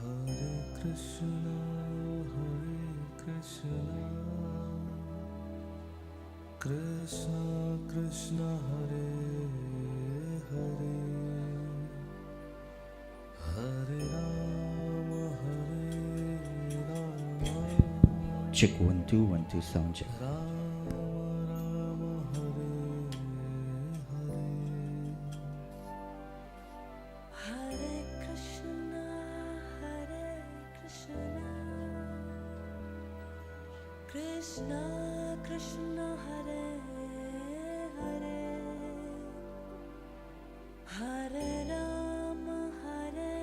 Hare Krishna, Krishna Krishna Hare Hare, Hare Rama, Hare Rama. Check 1 2 1 2 sound check. Rama Rama, Hare Hare, Hare Krishna, Krishna Krishna Hare Hare, Hare Rama, Hare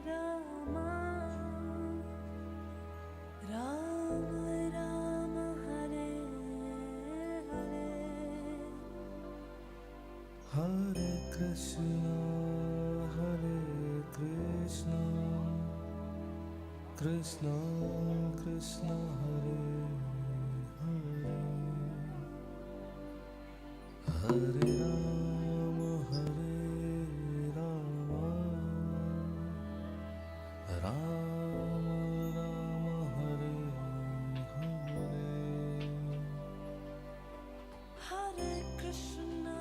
Rama, Rama Rama, Hare Hare. Hare Krishna, Krishna Krishna Hare Hare, Hare Rama, Hare Rama, Rama Rama, Hare Hare. Hare Krishna,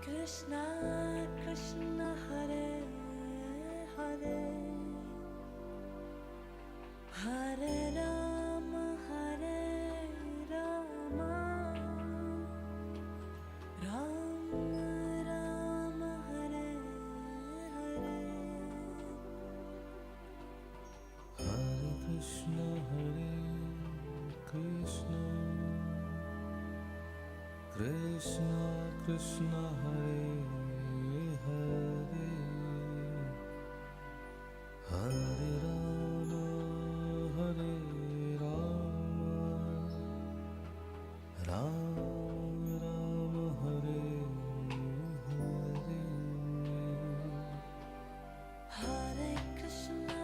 Krishna Krishna Hare Hare, Hare Rama, Hare Rama, Rama Rama, Hare Hare. Hare Krishna, Krishna Krishna Hare Hare, Hare Rama, Hare Rama, Rama Rama, Hare Hare. Hare Krishna,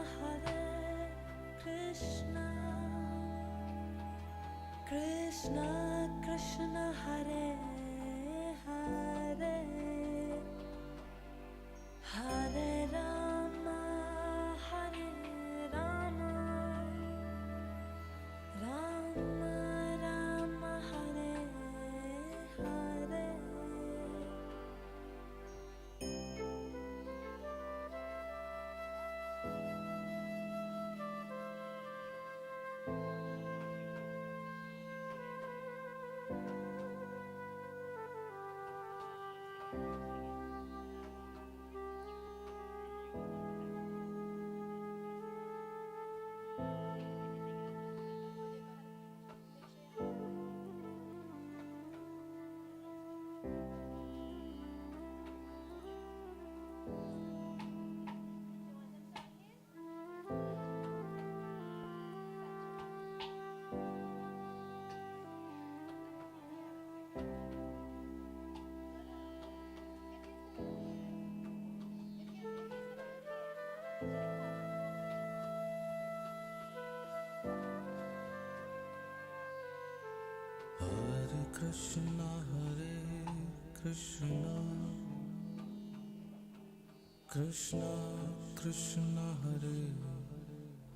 Krishna Krishna Hare Hare, Hare Rama, Hare Rama, Rama Rama, Hare Hare. Hare Krishna, Krishna Krishna Hare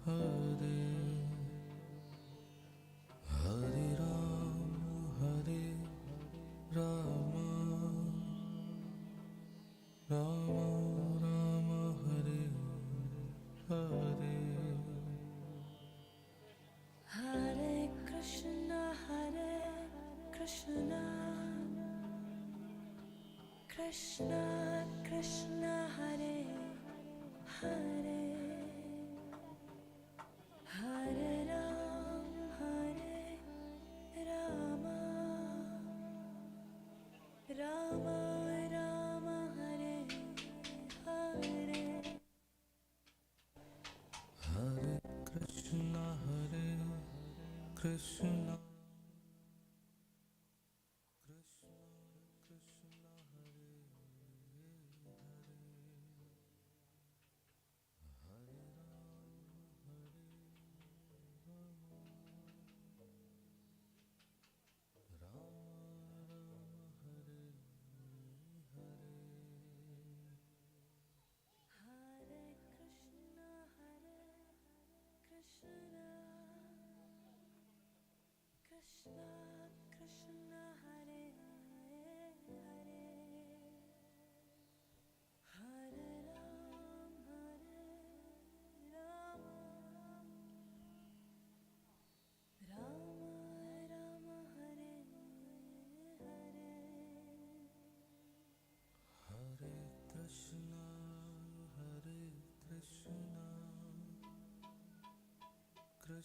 Hare, Hare Rama, Hare Rama, Rama Rama, Hare Hare. Hare Krishna, Krishna Krishna Hare Hare, Hare Rama, Hare Rama, Rama Rama, Hare Hare. Hare Krishna, Krishna Krishna Hare Hare, Hare Rama, Hare Rama, Rama Rama, Hare Hare.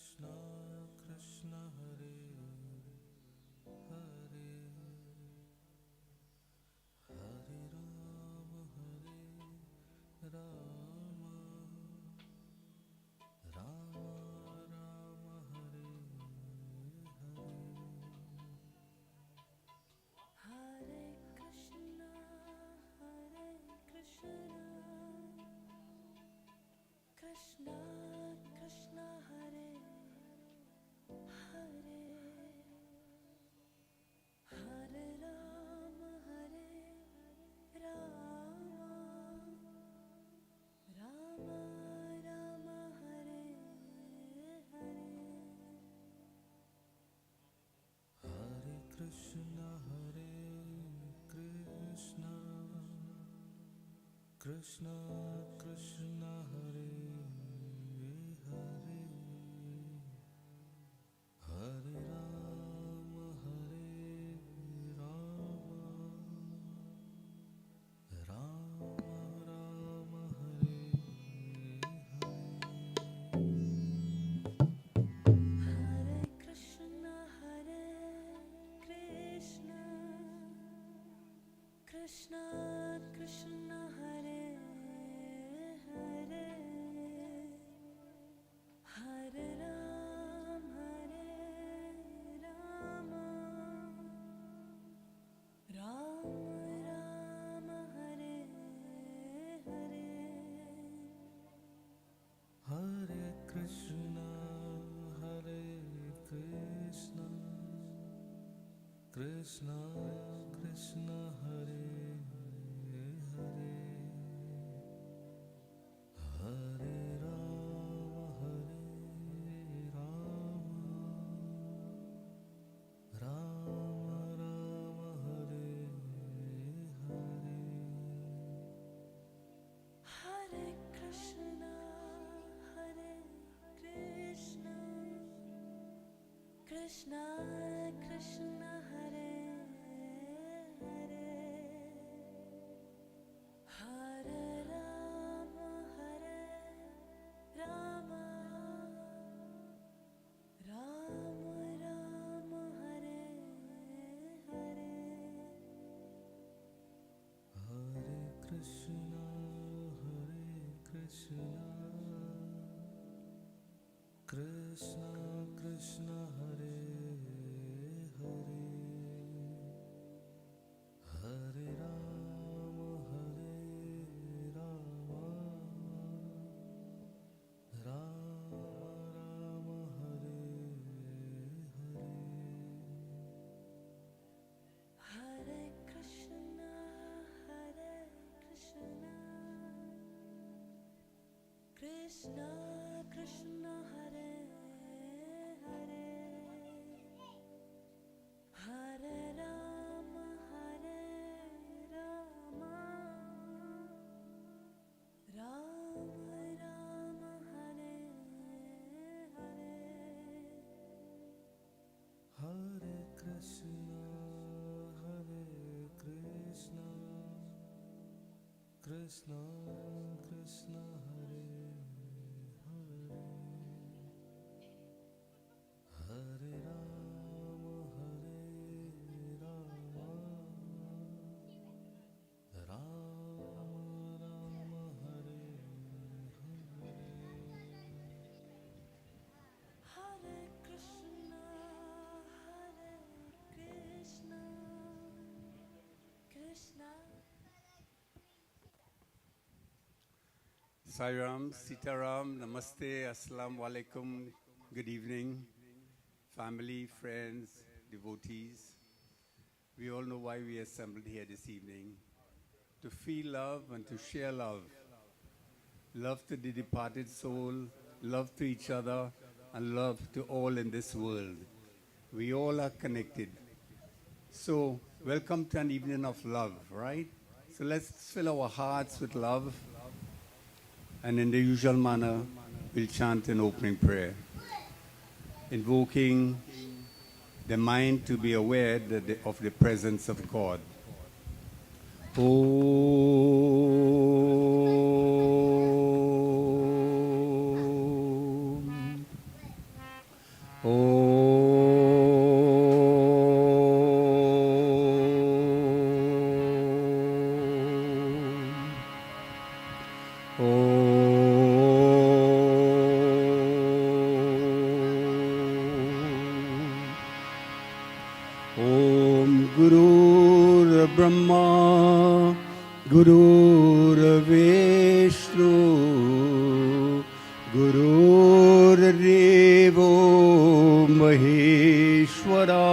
Krishna Krishna Hare Hare Hare Rama Rama Rama Hare Hare Hare Krishna, Krishna Krishna, Hare Hare, Hare Rama, Rama Rama, Hare Hare. Hare Krishna Krishna Krishna Hare Hare Hare Rama Rama Rama Hare Hare Krishna, Krishna Krishna, Hare Hare, Hare Rama, Rama Rama, Hare Hare. Hare Krishna Krishna Krishna Hare Hare Hare Rama Rama Rama Hare Hare Hare Krishna, Krishna Krishna, Hare Hare, Hare Rama, Rama Rama, Hare Hare. Hare Krishna Krishna Krishna Hare Hare Hare Rama Rama Rama Hare Hare Hare Krishna, Krishna Krishna, Hare Hare, Hare Rama, Rama Rama, Hare Hare. Hare Krishna Krishna Krishna Hare Hare Hare Rama Rama Rama Hare Hare Hare Krishna, Krishna. Sairam, Sitaram, Namaste, Assalamu Alaikum, good evening, family, friends, devotees. We all know why we assembled here this evening, to feel love and to share love. Love to the departed soul, love to each other, and love to all in this world. We all are connected. So, welcome to an evening of love, right? So let's fill our hearts with love. And in the usual manner, we'll chant an opening prayer, invoking the mind to be aware of the presence of God. Om. Gurur Brahma, Gurur Vishnu, Gurur Devo Maheshwara,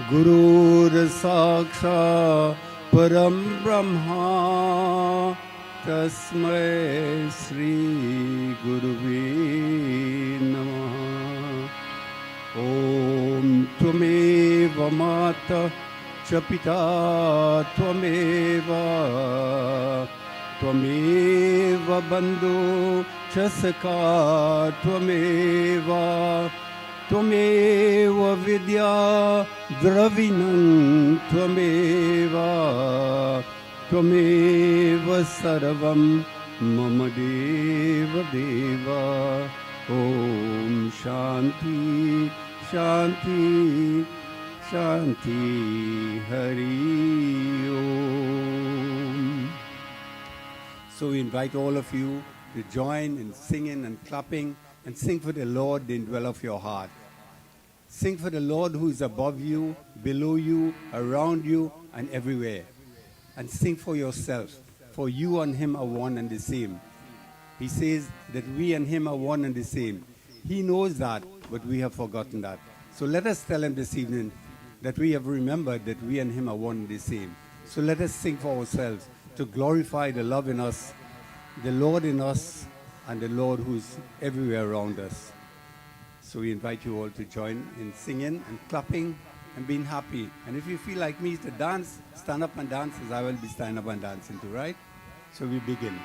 Gurur Saksha Param Brahma, Tasmai Sri Guruve Namah. Om Tvameva Mata Cha Pita Tvameva Tvameva Bandhu Cha Sakha Tvameva Tvameva Vidya Dravinam Tvameva Tvameva Sarvam Mama Deva Deva. Om Shanti Shanti Shanti Hari Om. So we invite all of you to join in singing and clapping and sing for the Lord, the indweller of your heart. Sing for the Lord who is above you, below you, around you, and everywhere. And sing for yourself, for you and him are one and the same. He says that we and him are one and the same. He knows that, but we have forgotten that. So let us tell him this evening that we have remembered that we and him are one and the same. So let us sing for ourselves to glorify the love in us, the Lord in us, and the Lord who is everywhere around us. So we invite you all to join in singing and clapping and being happy. And if you feel like me to dance, stand up and dance, as I will be standing up and dancing too, right? So we begin.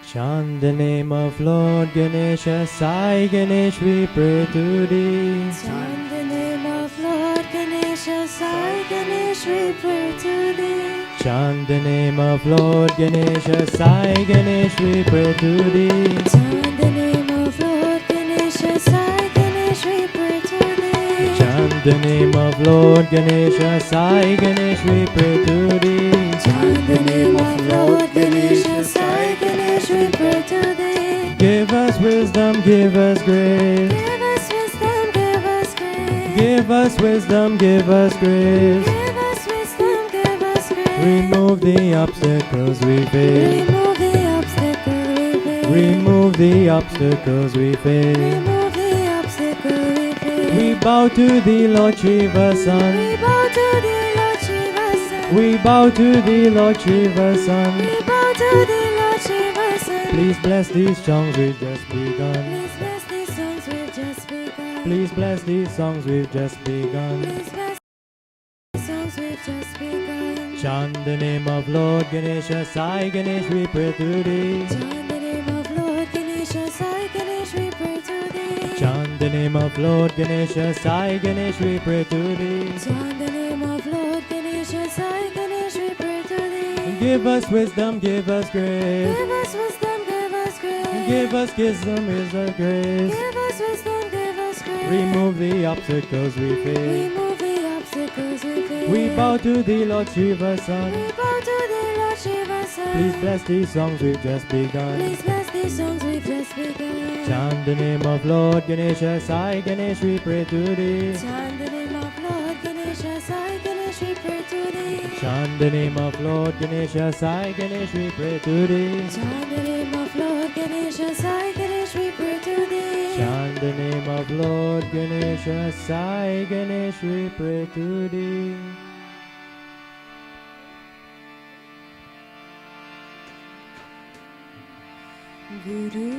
Chant the name of Lord Ganesha, Sai Ganesh, we pray to thee. Chant the name of Lord Ganesha, Sai Ganesh, we pray to thee. Chant the name of Lord Ganesha, Sai Ganesh, we pray to thee. Chant the name of Lord Ganesha, Sai Ganesh, we pray to thee. Chant the name of Lord Ganesha, Sai Ganesh, we pray to thee. Chant the name of Lord Ganesha, Sai Ganesh, we pray to thee. Give us wisdom, give us grace. Give us wisdom, give us grace. Give us wisdom, give us grace. Give us wisdom, give us grace. Remove the obstacles we face. Remove the obstacle we face. Remove the obstacles we face. Remove the obstacle we face. We bow to thee, Lord Shiva Son. We bow to thee, Lord Shiva Son. We bow to thee, Lord Shiva Son. We bow to thee, Lord Shiva Son. Please bless these songs we've just begun. Please bless these songs we've just begun. Please bless these songs we've just begun. Please bless these songs we've just begun. Chant the name of Lord Ganesha, Sai Ganesh, we pray to thee. Chant the name of Lord Ganesha, Sai Ganesh, we pray to thee. Chant the name of Lord Ganesha, Sai Ganesh, we pray to thee. Chant the name of Lord Ganesha, Sai Ganesh, we pray to thee. Give us wisdom, give us grace. Give us wisdom, give us grace. Give us wisdom, is the grace. Give us wisdom, give us grace. Remove the obstacles we face. Remove the obstacles we face. We bow to thee, Lord Shiva Son. We bow to thee, Lord Shiva Son. Please bless these songs we've just begun. Please bless these songs we've just begun. Chant the name of Lord Ganesha, Sai Ganesh, we pray to thee. Chant the name of Lord Ganesha, Sai Ganesh, we pray to thee. Chant the name of Lord Ganesha, Sai Ganesh, we pray to thee. Chant the name of Lord Ganesha, Sai Ganesh, we pray to thee. Chant the name of Lord Ganesha, Sai Ganesh, we pray to thee. Guru,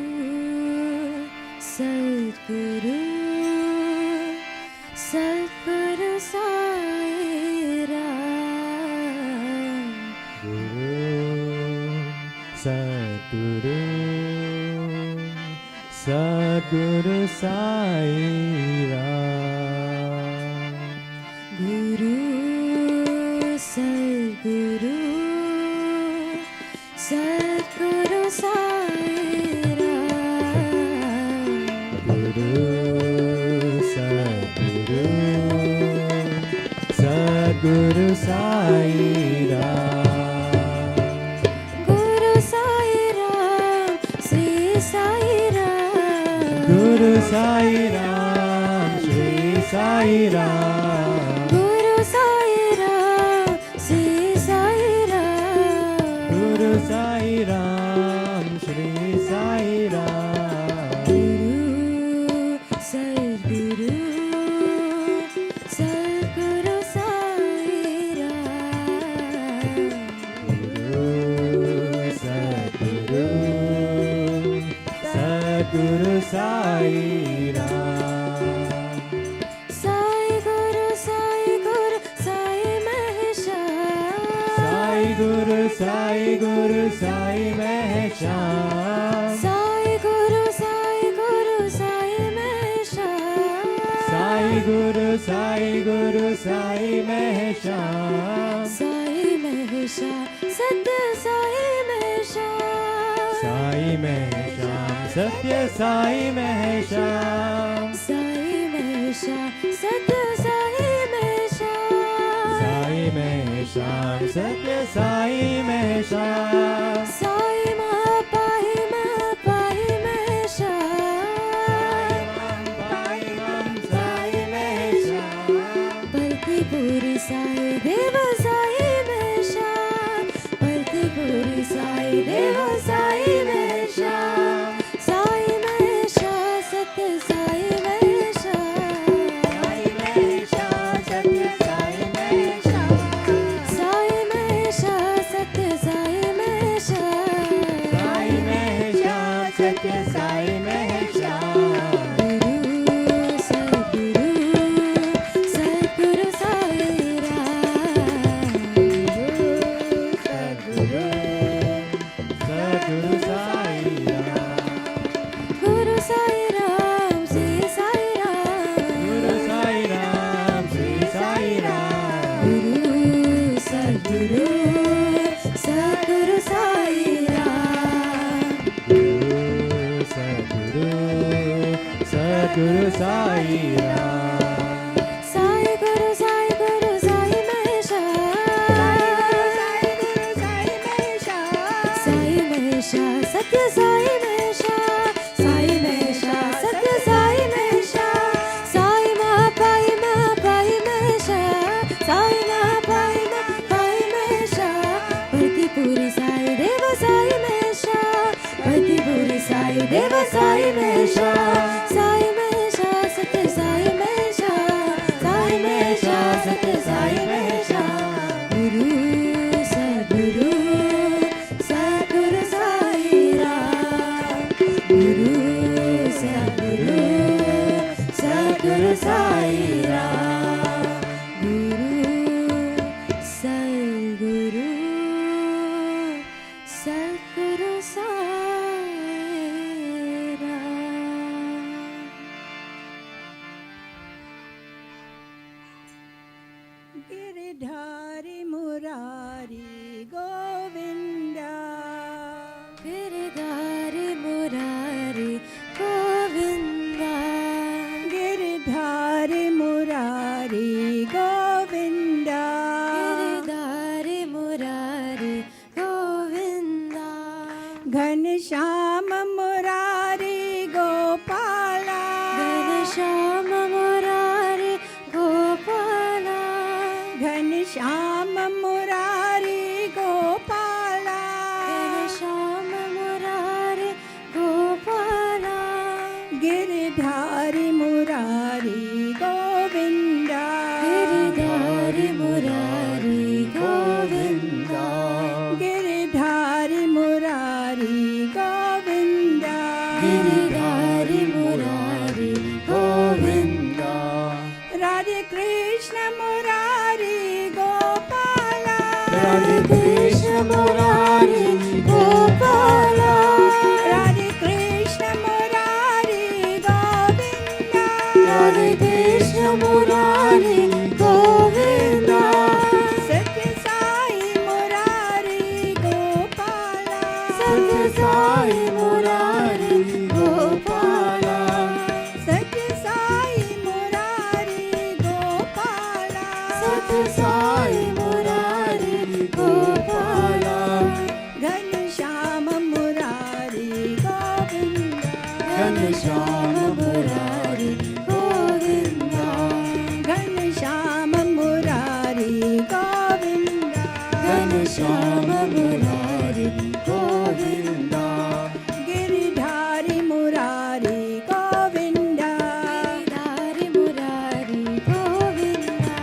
Sadguru, Sadguru Sai Ram. Guru, Sadguru, Sadguru Sai Ram. Guru, Sadguru, Sadguru Sai Ram. Guru, Sadguru, Sadguru Sai Ram. Guru Sai Ram, Sri Sai Ram. Guru Sai Sai Ram, Guru Sai Ram, Sri Sai Ram, Guru Sai Ram, Shri Sai Ram, Guru Sadguru, Sadguru Sai Ram, Guru Sadguru, Sadguru Sai Ram, Sai Guru Sai Guru Sai Maheshwar, Sai Guru Sai Guru Sai Maheshwar, Sai Guru Sai Guru Sai Maheshwar, Sai Guru Sai Guru Sai Maheshwar, Sai Maheshwar, Satya Sai Maheshwar, Sai Maheshwar, Satya Sai Maheshwar, Sai Maheshwar, Satya Sai Maheshwar, Sai Maheshwar, Satya Sai Maheshwar, Sai Mahapai Mahapai Maheshwar, Sai Maheshwar, Partipuri Sai Deva Sai Maheshwar, Partipuri Sai Deva Sai Maheshwar, Sai Maheshwar, Satya Sai Maheshwar, Satya Sai Maheshwar, Sai Maheshwar, Satya Sai Maheshwar, Sai Maheshwar, Satya Sai Maheshwar, Guru Sadguru, Sadguru Sai Ram, Sadguru, Sadguru Sai Ram, Guru Sai Ram, Sri Sai Ram, Guru Sai Ram, Shri Sai Ram, Guru Sadguru, Sadguru Sai Ram, Guru Sadguru, Sadguru Sai Ram, Sai Guru Sai Guru Sai Maheshwar, Sai Maheshwar, Satya Sai Maheshwar, Sai Maheshwar, Satya Sai Maheshwar, Sai Mahapai Mahapai Maheshwar, Sai Mahapai Mahapai Maheshwar, Partipuri Sai Deva Sai Maheshwar, Partipuri Sai Deva Sai Maheshwar, Sai Maheshwar, Satya Sai Maheshwar, Sai Maheshwar, Satya Sai Maheshwar, Guru Sadguru, Sadguru Sai Ram, Guru Sadguru, Sadguru Sai Ram, Guru Sadguru, Sadguru Sai Ram. Giridhari Murari Govinda Giridhari Murari Govinda, Giridhari Murari Govinda Giridhari Murari Govinda, Ghanshyam Murari Gopala Ghanashama Murari Gopala, Ghanshyam Murari Gopala Ghanashama Murari Gopala, Giridhari Murari Govinda Giridhari Murari Govinda, Giridhari Murari Govinda Giridhari Murari Govinda, Radhe Krishna Murari Gopala Radhe Krishna Murari Gopala, Radhe Krishna Murari Govinda Radhe Krishna Murari Govinda, सत्य Sai Murari Gopala Satya Sai Murari Gopala, सत्य Sai Murari Gopala Satya Sai Murari Gopala, Ghanshyam Murari Govinda Ghanashama Murari Govinda, Ghanshyam Murari Govinda Giridhari Murari Govinda Giridhari Murari Govinda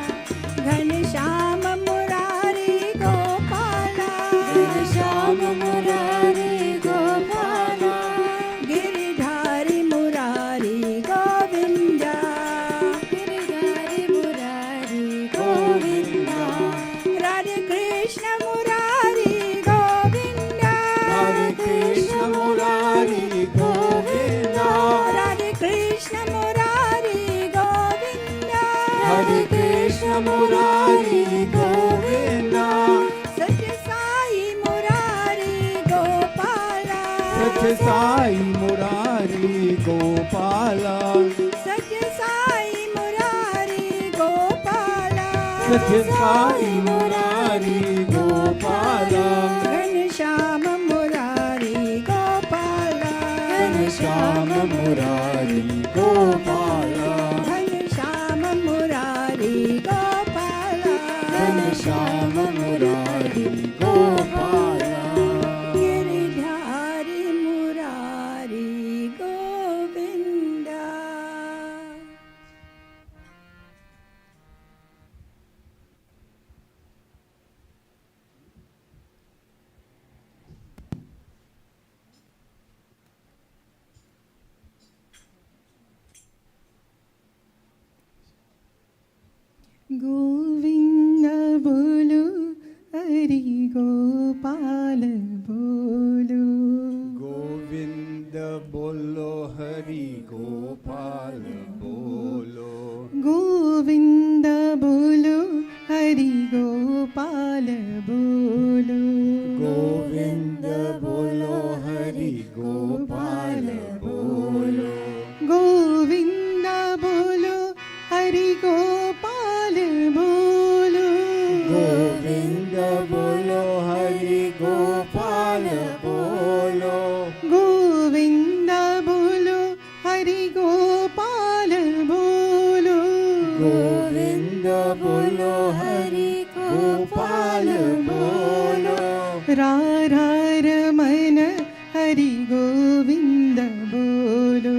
Ghanshyam Murari Gopala Ghanshyam Murari Gopala Giridhari Murari Govinda Giridhari Murari Govinda Radhe Krishna Murari Govinda हरे कृष्ण मुरारी गोविंदा राधे कृष्ण मुरारी गोविंदा हरे कृष्ण मुरारी गोविंदा सत्य साई मुरारी गोपाला सत्य साई मुरारी गोपाला सत्य साई मुरारी गोपाला सत्य साई मुरारी गोपाला घनश्याम मुरारी गोपाला घनश्याम मुरारी गोपाला घनश्याम मुरारी गोपाला घनश्याम मुरारी गोपाला गिरिधारी मुरारी गोविंदा गोविंद बोलो हरि गोपाल बोलो गोविंद बोलो हरि गोपाल बोलो गोविंद बोलो हरि गोपाल बोलो गोविंद बोलो हरि गोपाल बोलो गोविंद बोलो हरि गोपाल बोलो गोविंद बोलो हरि गोपाल बोलो गोविंद बोलो हरि गोपाल बोलो गोविंद बोलो हरि गोपाल बोलो राधा रमन हरि गोविंद बोलो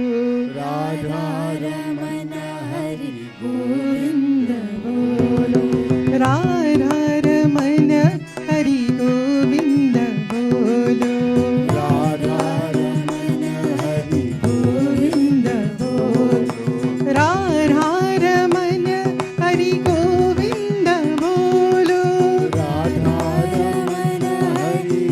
राधा रमन हरि गोविंद बोलो राधा रमन हरि गोविंद बोलो राधा रमन हरि गोविंद बोलो राधा रमन हरि गोविंद बोलो राधा रमन हरि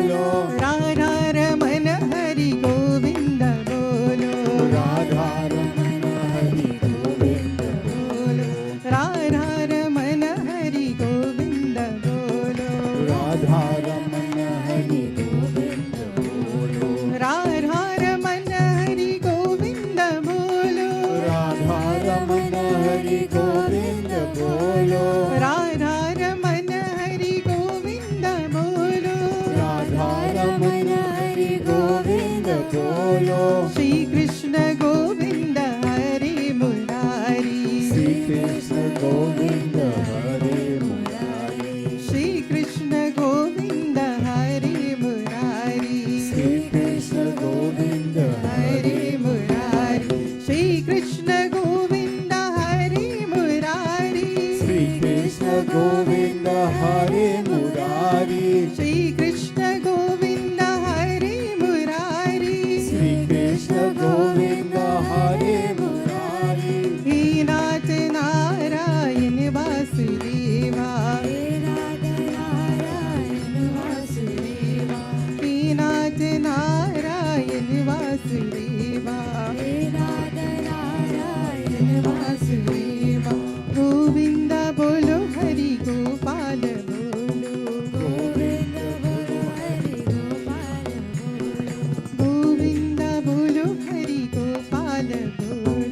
बोलो राधा रमन हरि गोविंद बोलो राधा रमन हरि गोविंद बोलो राधा रमन हरि गोविंद बोलो राधा रमन हरि गोविंद बोलो राधा रमन हरि गोविंद बोलो राधा रमन हरि गोविंद बोलो राधा रमन हरि गोविंद बोलो राधा रमन हरि गोविंद बोलो श्री कृष्ण गोविंद हरि मुरारी श्री कृष्ण गोविंद हरे मुरारी श्री कृष्ण गोविंद हरि मुरारी श्री कृष्ण गोविंद हरि मुरारी श्री कृष्ण गोविंद हरि मुरारी श्री कृष्ण गोविंद हरे मुरारी श्री कृष्ण गोविंद हरि मुरारी श्री कृष्ण गोविंद हरे मुरारी हे नाथ नारायण वासुदेवा हे नाथ नारायण वासुदेवा हे नाथ नारायण वासुदेवा हे नाथ नारायण वासुदेवा गोविंद बोलो हरि गोपाल बोलो गोविंद बोलो हरि गोपाल बोलो गोविंद बोलो हरि गोपाल बोलो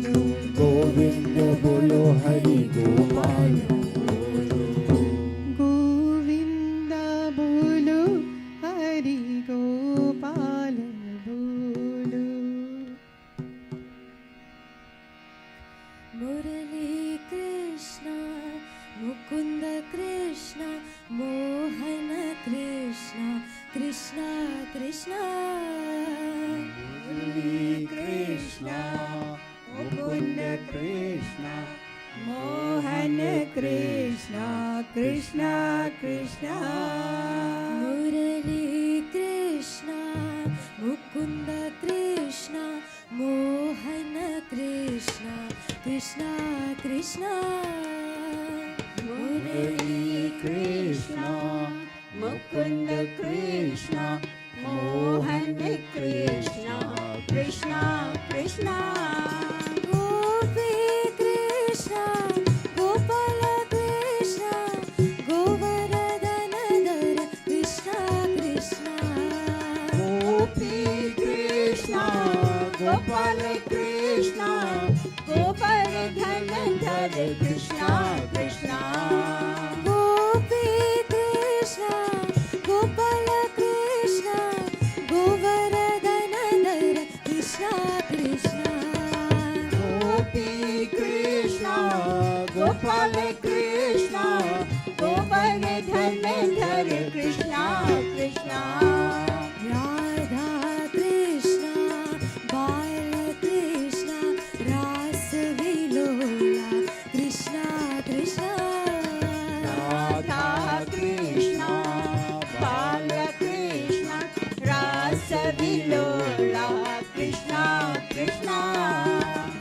गोविंद बोलो हरि गोपाल बोलो गोविंद बोलो हरि गोपाल बोलो मुरली कृष्ण मुकुंद कृष्ण मोहन कृष्ण कृष्ण कृष्ण मुरली कृष्ण मुकुंद कृष्ण मोहन कृष्ण कृष्ण कृष्ण मुरली कृष्ण मुकुंद कृष्ण मोहन कृष्ण कृष्ण कृष्ण मुरली कृष्ण मुकुंद कृष्ण मोहन कृष्ण कृष्ण कृष्ण गोपी कृष्ण गोपाल कृष्ण गोवर्धन धर कृष्ण कृष्ण गोपी कृष्ण गोपाल कृष्ण गोवर्धन धर कृष्ण कृष्ण गोपी कृष्ण गोपाल कृष्ण गोवर्धन धर कृष्ण कृष्ण गोपी कृष्ण गोपाल कृष्ण गोवर्धन धर कृष्ण कृष्ण राधा कृष्ण बाल कृष्ण रास विलोला कृष्ण कृष्ण राधा कृष्ण बाल कृष्ण रास विलोला कृष्ण कृष्ण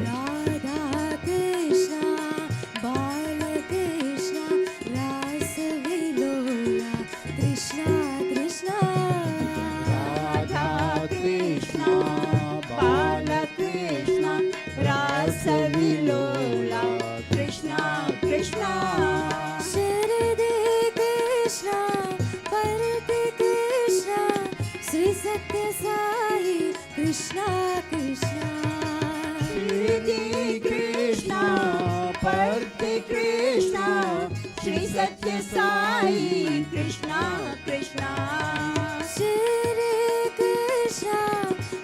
राधा कृष्ण बाल कृष्ण रास विलोला कृष्ण कृष्ण राधा कृष्ण बाल कृष्ण रास विलोला कृष्ण कृष्ण शरदे कृष्ण परते कृष्ण श्री सत्य साई कृष्ण कृष्ण श्री कृष्ण परते कृष्ण श्री सत्य साई कृष्ण कृष्ण श्री कृष्ण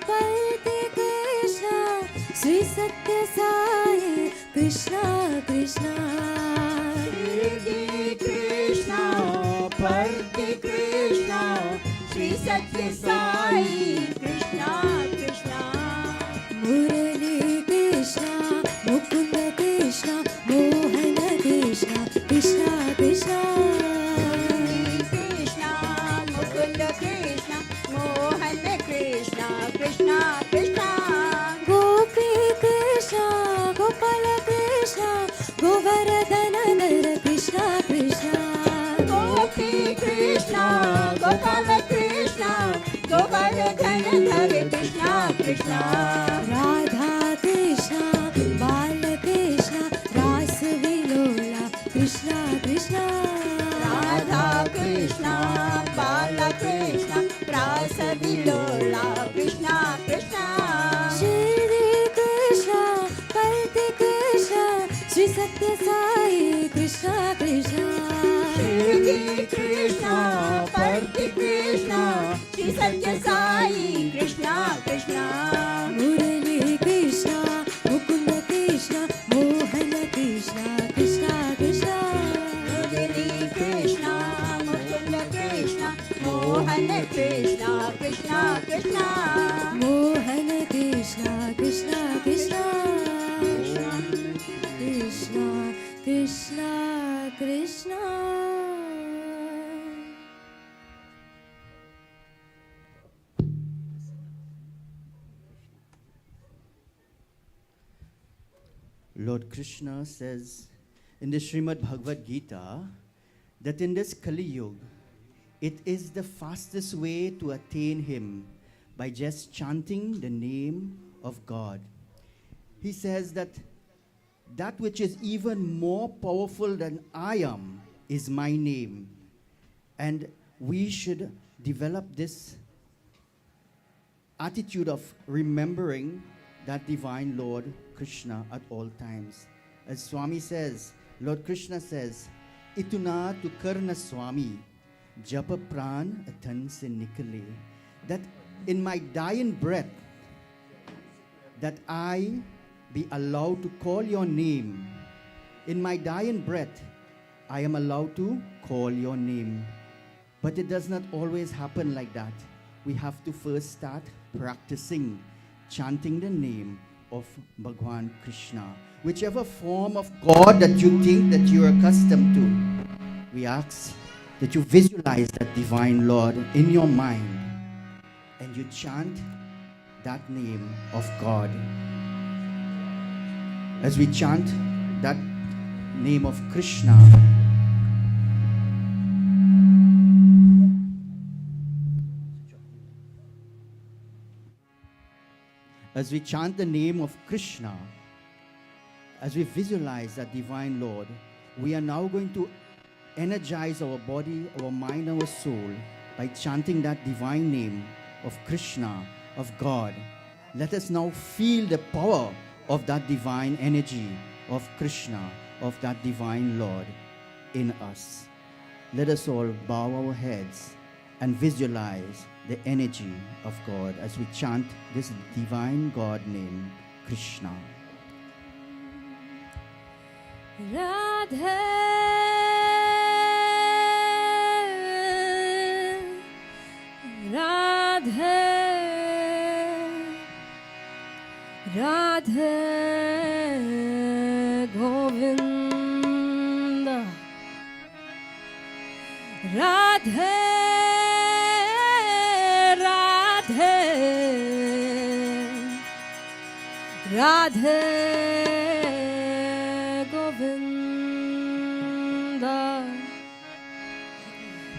परते कृष्ण श्री सत्य साई कृष्ण कृष्ण श्री कृष्ण परते कृष्ण श्री सत्य साई कृष्ण कृष्ण मुरली कृष्ण मुकुंद कृष्ण मोहन कृष्ण कृष्ण कृष्ण कृष्ण मुकुंद कृष्ण मोहन कृष्ण कृष्ण कृष्ण गोपी कृष्ण गोपाल कृष्ण गोवर्धन धर Krishna Krishna Gopi Krishna Gopal Krishna Satya Sai Krishna Krishna Murali Krishna Mukunda Krishna Mohana Krishna Krishna Krishna Murali Krishna Mukunda Krishna Mohana Krishna Krishna Krishna Mohana Krishna Krishna Krishna Krishna Krishna Krishna Lord Krishna says in the Srimad Bhagavad Gita that in this Kali Yuga, it is the fastest way to attain Him by just chanting the name of God. He says that that which is even more powerful than I am is my name. And we should develop this attitude of remembering that divine Lord Krishna at all times. As Swami says, Lord Krishna says, Ituna tu karna Swami, japa pran athan se nikale. That in my dying breath, that I be allowed to call your name. In my dying breath, I am allowed to call your name. But it does not always happen like that. We have to first start practicing chanting the name of Bhagwan Krishna. Whichever form of God that you think that you are accustomed to, we ask that you visualize that divine Lord in your mind and you chant that name of God. As we chant that name of Krishna, as we chant the name of Krishna, as we visualize that divine Lord, we are now going to energize our body, our mind, our soul by chanting that divine name of Krishna, of God. Let us now feel the power of that divine energy of Krishna, of that divine Lord in us. Let us all bow our heads and visualize the energy of God as we chant this divine God name, Krishna. Radhe Radhe Radhe Govinda Radhe Radhe Radhe Govinda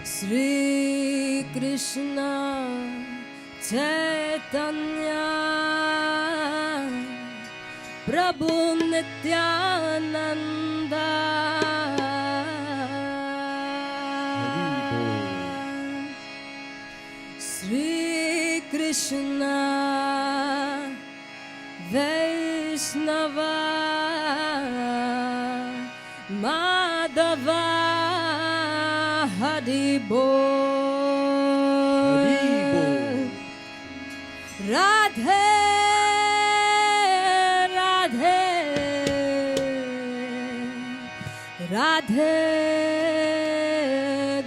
Sri Krishna Chaitanya Prabhu Nityananda Sri Krishna Vaishnava Madhava Hari Bol Radhe Radhe Radhe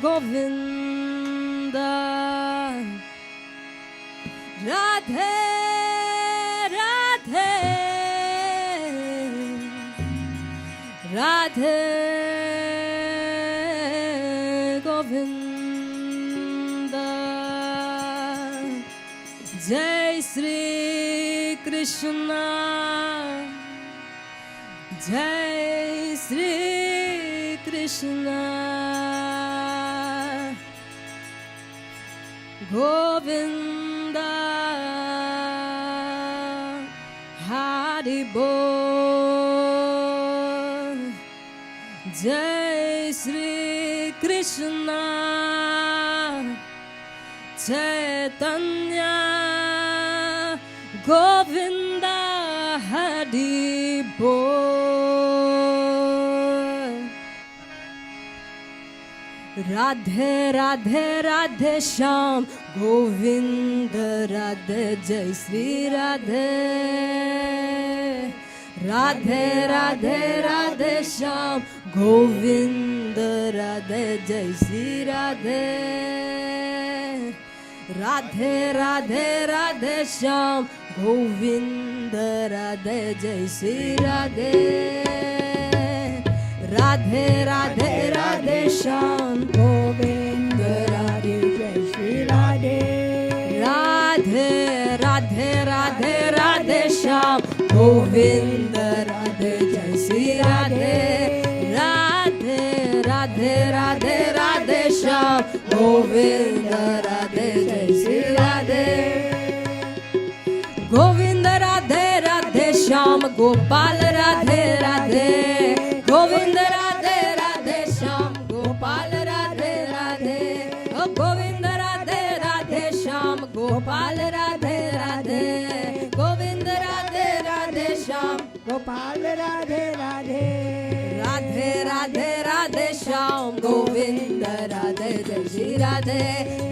Govinda Radhe Radhe Radhe Govinda Jai Sri Krishna Jai Sri Krishna Govinda Hari Bol Jai Sri Krishna Chaitanya Govinda Hari Bol Radhe Radhe Radhe Shyam Govind Radhe जय श्री राधे राधे राधे राधे श्याम गोविंद राधे जय श्री राधे राधे राधे राधे श्याम गोविंद राधे जय श्री राधे राधे राधे राधे श्याम गोविंद राधे जय श्री राधे राधे राधे राधे राधे श्याम गोविंद राधे जय श्री राधे राधे राधे राधे राधे श्याम गोविंद राधे जय श्री राधे गोविंद राधे राधे श्याम गोपाल राधे राधे गोविंद राधे राधे श्याम गोपाल राधे राधे ओ गोविंद राधे राधे श्याम गोपाल राधे राधे गोविंद राधे राधे श्याम गोपाल राधे राधे राधे राधे राधे श्याम गोविंद राधे जय श्री राधे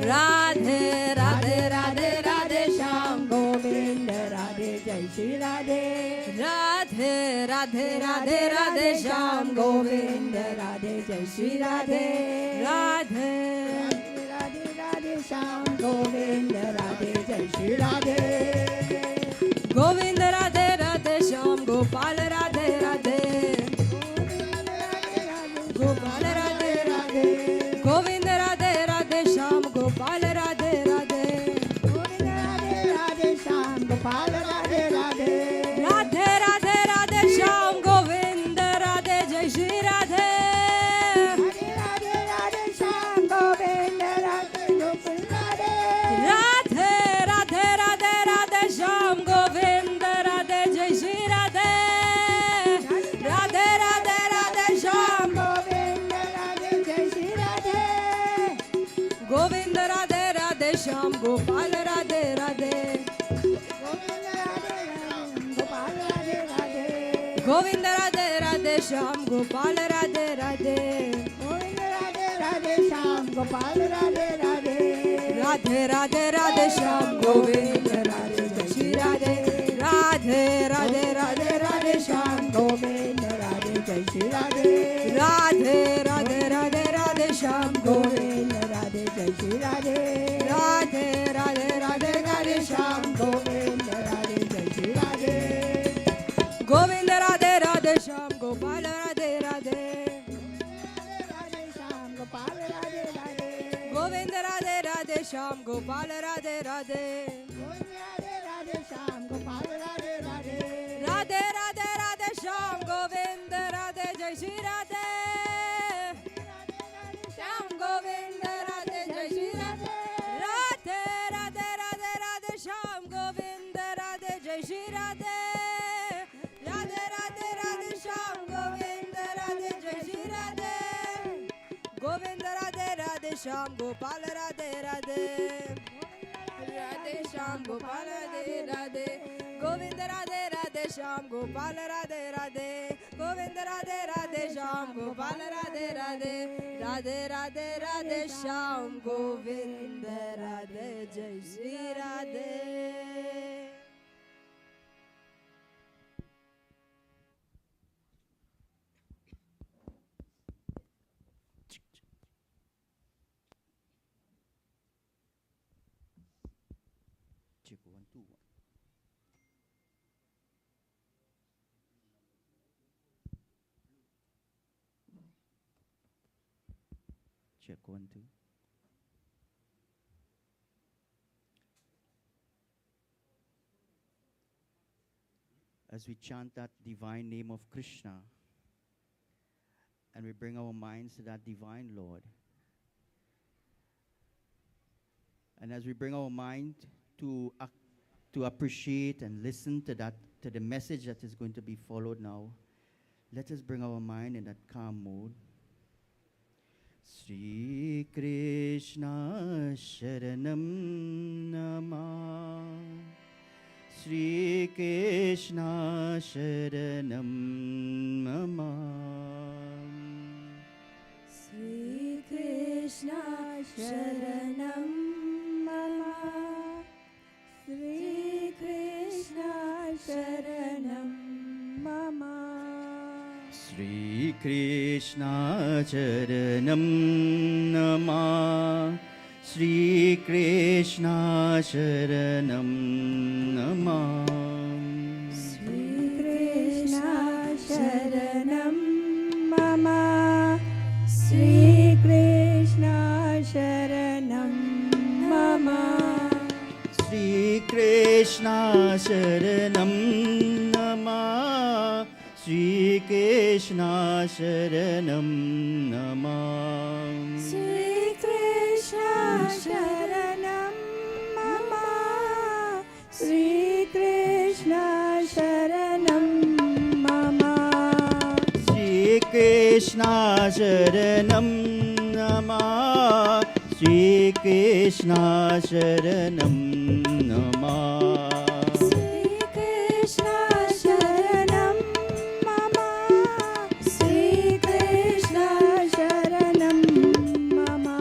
राधे राधे राधे राधे श्याम गोविंद राधे जय श्री राधे राधे राधे राधे राधे श्याम गोविंद राधे जय श्री राधे राधे राधे राधे श्याम गोविंद राधे जय श्री राधे गोविंद राधे राधे श्याम गोपाल राधे राधे गोपाल राधे राधे गोविंद राधे राधे श्याम गोपाल राधे राधे गोविंद राधे राधे श्याम गोपाल राधे राधे राधे राधे राधे श्याम गोविंद राधे जय श्री राधे राधे राधे श्याम गोविंद राधे गोकुल राधे राधे राधे राधे राधे श्याम गोविंद राधे जय श्री राधे राधे राधे राधे श्याम गोविंद राधे जय श्री राधे गोविंद राधे राधे श्याम गोपाल राधे राधे गोविंद राधे गोपाल राधे राधे गोविंद राधे राधे श्याम गोपाल राधे राधे गोविंद राधे राधे श्याम गोपाल राधे राधे राधे राधे राधे श्याम गोविंद राधे जय श्री राधे राधे राधे राधे राधे श्याम गोविंद राधे जय श्री राधे राधे राधे राधे राधे श्याम गोविंद राधे जय श्री राधे राधे राधे राधे राधे श्याम गोविंद राधे जय श्री राधे गोविंद राधे राधे श्याम गोपाल राधे राधे राधे श्याम गोपाल राधे राधे गोविंद राधे राधे श्याम गोपाल राधे राधे गोविंद राधे राधे श्याम गोपाल राधे राधे राधे राधे राधे श्याम गोविंद राधे जय श्री राधे श्याम गोविंद राधे जय श्री राधे राधे राधे राधे राधे श्याम गोविंद राधे जय श्री राधे राधे राधे राधे श्याम गोविंद राधे जय श्री राधे गोविंद राधे राधे श्याम गोपाल राधे राधे राधे श्याम गोपाल राधे राधे गोविंद राधे राधे श्याम गोपाल राधे राधे गोविंद राधे राधे श्याम गोपाल राधे राधे राधे राधे राधे श्याम गोविंद राधे जय Shri Radhe Check 1 2 1. Check 1 2. As we chant that divine name of Krishna, and we bring our minds to that divine Lord, and as we bring our mind to appreciate and listen to the message that is going to be followed now, let us bring our mind in that calm mode. Sri Krishna Sharanam Nama, Sri Krishna Sharanam Nama, Sri Krishna Krishna Sharanam Mama Sri Krishna Sharanam Mama Sri Krishna Charanam Nama Sri Krishna Sharanam Nama Sri Krishna Sharanam Mama Sri Krishna Sharanam Mama Sri Krishna Sharanam Nama Sri Krishna Sharanam Nama Sri Krishna Sharanam Mama Sri Krishna Sharanam Mama Sri Krishna Sharanam Nama Sri Krishna Sharanam Nama Sri Krishna Sharanam Mama Sri Krishna Sharanam Mama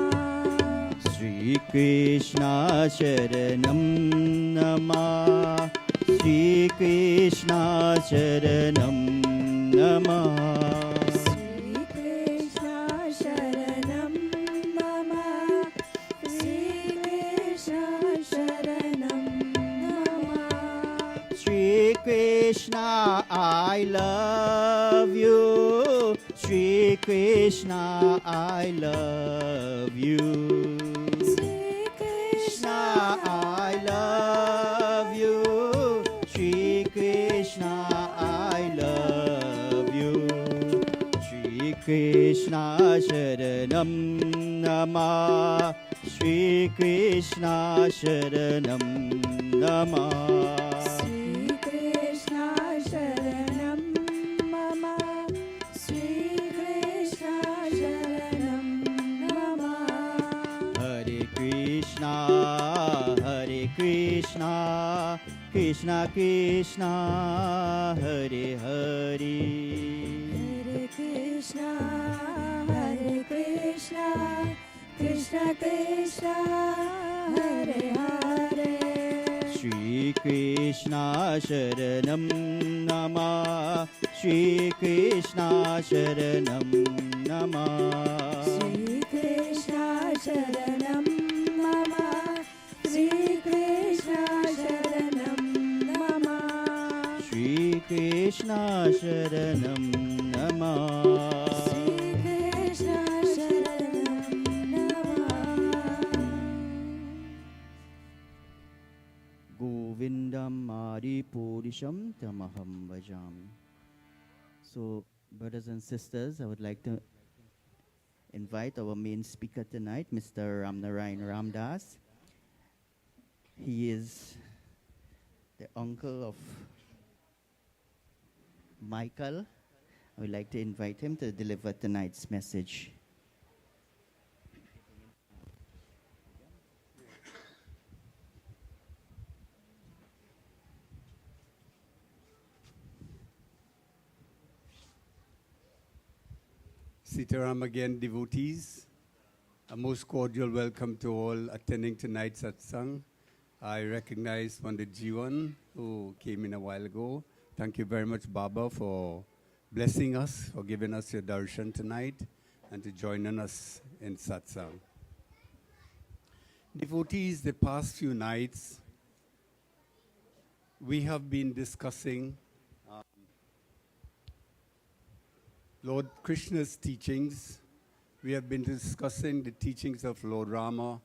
Sri Krishna Sharanam Nama Sri Krishna Sharanam Nama Sri Krishna Sharanam Mama Sri Krishna Sharanam Mama Sri Krishna, I love you. Sri Krishna, I love you. Sri Krishna, Krishna I love you. Sri Krishna, I love you. Sri Krishna Sharanam Nama. Sri Krishna Sharanam Nama. Sri Krishna Sharanam Mama Sri Krishna Sharanam Mama Hare Krishna, Krishna Krishna, Hare Hare. Hare Krishna Krishna Krishna Hare Hare Shri Krishna Sharanam Nama Shri Krishna Sharanam Nama Sri Krishna Sharanam Mama Sri Krishna Sharanam Mama Shri Krishna Sharanam Nama Sri Krishna Sharanam Nama Govindam Mari Purisham Tamaham Bhajami. So, brothers and sisters, I would like to invite our main speaker tonight, Mr. Ramayan Ramdass. He is the uncle of Michael. I would like to invite him to deliver tonight's message. Sitaram again, devotees. A most cordial welcome to all attending tonight's satsang. I recognize Pandit Jiwan, who came in a while ago. Thank you very much, Baba, for blessing us, for giving us your darshan tonight, and to joining us in satsang. Devotees, the past few nights, we have been discussing Lord Krishna's teachings. We have been discussing the teachings of Lord Rama,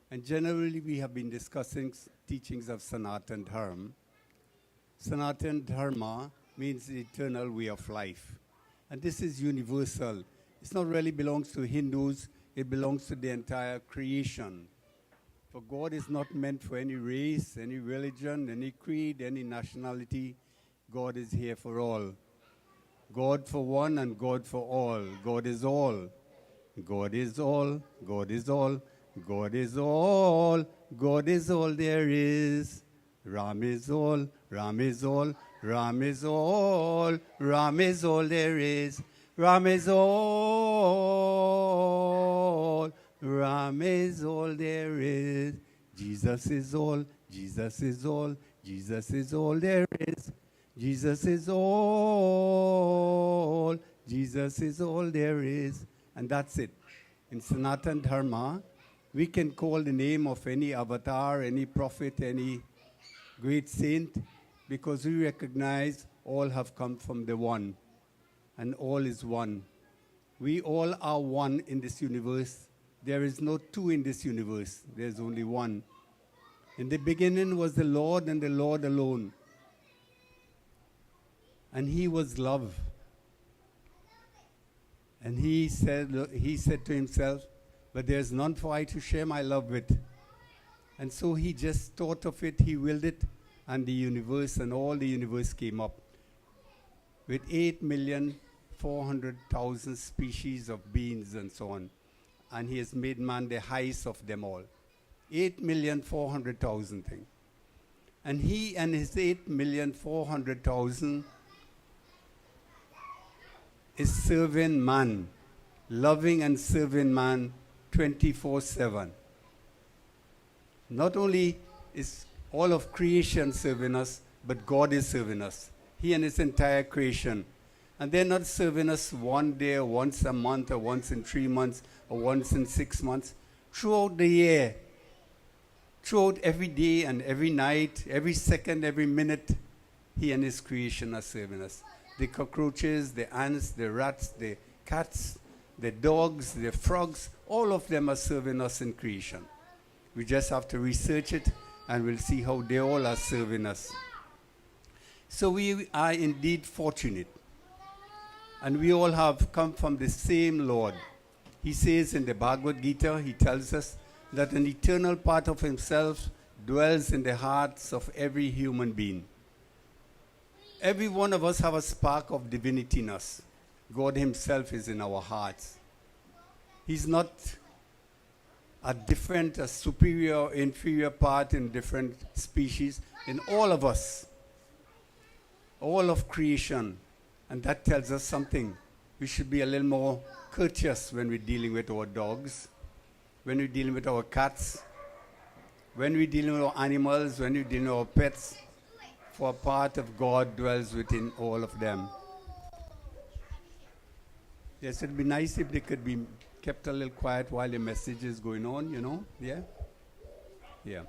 and generally we have been discussing teachings of Sanatan Dharma. Sanatan Dharma means the eternal way of life. And this is universal. It's not really belongs to Hindus, it belongs to the entire creation. For God is not meant for any race, any religion, any creed, any nationality. God is here for all. God for one and God for all. God is all. God is all. God is all. God is all. God is all there is. Ram is all. Ram is all. Ram is all. Ram is all there is. Ram is all. Ram is all there is. Jesus is all, Jesus is all, Jesus is all there is. Jesus is all, Jesus is all there is. And that's it. In Sanatan Dharma, we can call the name of any avatar, any prophet, any great saint, because we recognize all have come from the one, and all is one. We all are one in this universe. There is no two in this universe. There's only one. In the beginning was the Lord, and the Lord alone. And he was love. And he said to himself, but there's none for I to share my love with. And so he just thought of it, he willed it, and the universe and all the universe came up with 8,400,000 species of beings and so on. And he has made man the highest of them all. 8,400,000 things. And he and his 8,400,000 is serving man, loving and serving man 24/7. Not only is all of creation serving us, but God is serving us. He and his entire creation. And they're not serving us one day or once a month or once in 3 months or once in 6 months. Throughout the year, throughout every day and every night, every second, every minute, he and his creation are serving us. The cockroaches, the ants, the rats, the cats, the dogs, the frogs, all of them are serving us in creation. We just have to research it and we'll see how they all are serving us. So we are indeed fortunate. And we all have come from the same Lord. He says in the Bhagavad Gita, he tells us that an eternal part of himself dwells in the hearts of every human being. Every one of us have a spark of divinity in us. God himself is in our hearts. He's not a different, a superior or inferior part in different species. In all of us, all of creation. And that tells us something. We should be a little more courteous when we're dealing with our dogs, when we're dealing with our cats, when we're dealing with our animals, when we're dealing with our pets. For a part of God dwells within all of them. Yes, it'd be nice if they could be kept a little quiet while the message is going on, you know? Yeah? Yeah.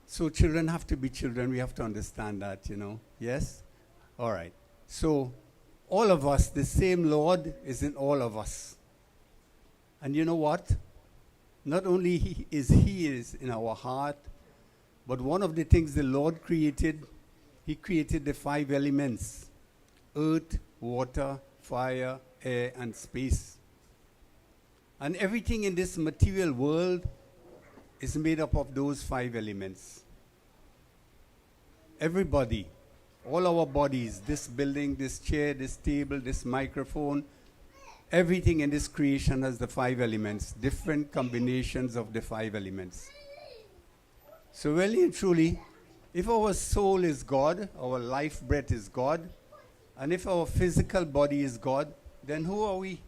So children have to be children. We have to understand that, you know? Yes? All right. So all of us, the same Lord is in all of us. And you know what? Not only is he in our heart, but one of the things the Lord created, he created the 5 elements: earth, water, fire, air, and space. And everything in this material world is made up of those 5 elements. Everybody, all our bodies, this building, this chair, this table, this microphone, everything in this creation has the 5 elements, different combinations of the 5 elements. So really and truly, if our soul is God, our life breath is God, and if our physical body is God, then who are we?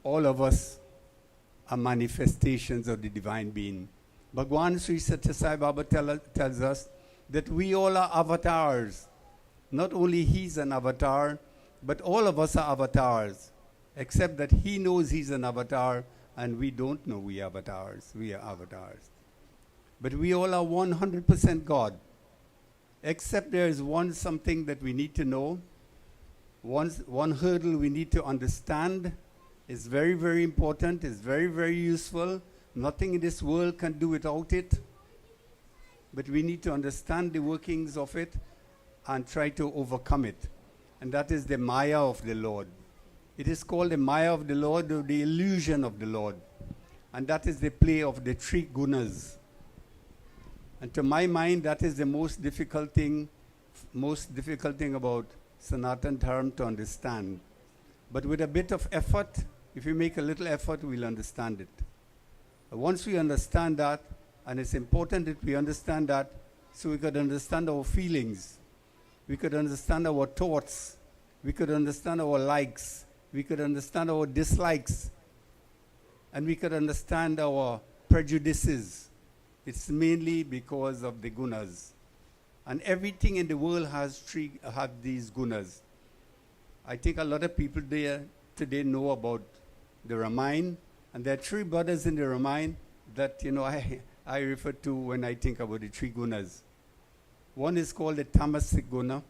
All of us are manifestations of the divine being. Bhagwan Sri Satya Sai Baba tells us that we all are avatars. Not only he's an avatar, but all of us are avatars, except that he knows he's an avatar and we don't know we are avatars. We are avatars. But we all are 100% God, except there is something that we need to know. One hurdle we need to understand is very, very important, is very, very useful. Nothing in this world can do without it. But we need to understand the workings of it and try to overcome it. And that is the Maya of the Lord. It is called the Maya of the Lord, or the illusion of the Lord. And that is the play of the 3 gunas. And to my mind, that is the most difficult thing about Sanatan Dharma to understand. But with a bit of effort, if we make a little effort, we'll understand it. Once we understand that, and it's important that we understand that, so we could understand our feelings, we could understand our thoughts, We could understand our likes. We could understand our dislikes. And we could understand our prejudices. It's mainly because of the gunas. And everything in the world have these gunas. I think a lot of people there today know about the Ramayan. And there are 3 brothers in the Ramayan that, I refer to when I think about the 3 gunas. One is called the tamasic guna.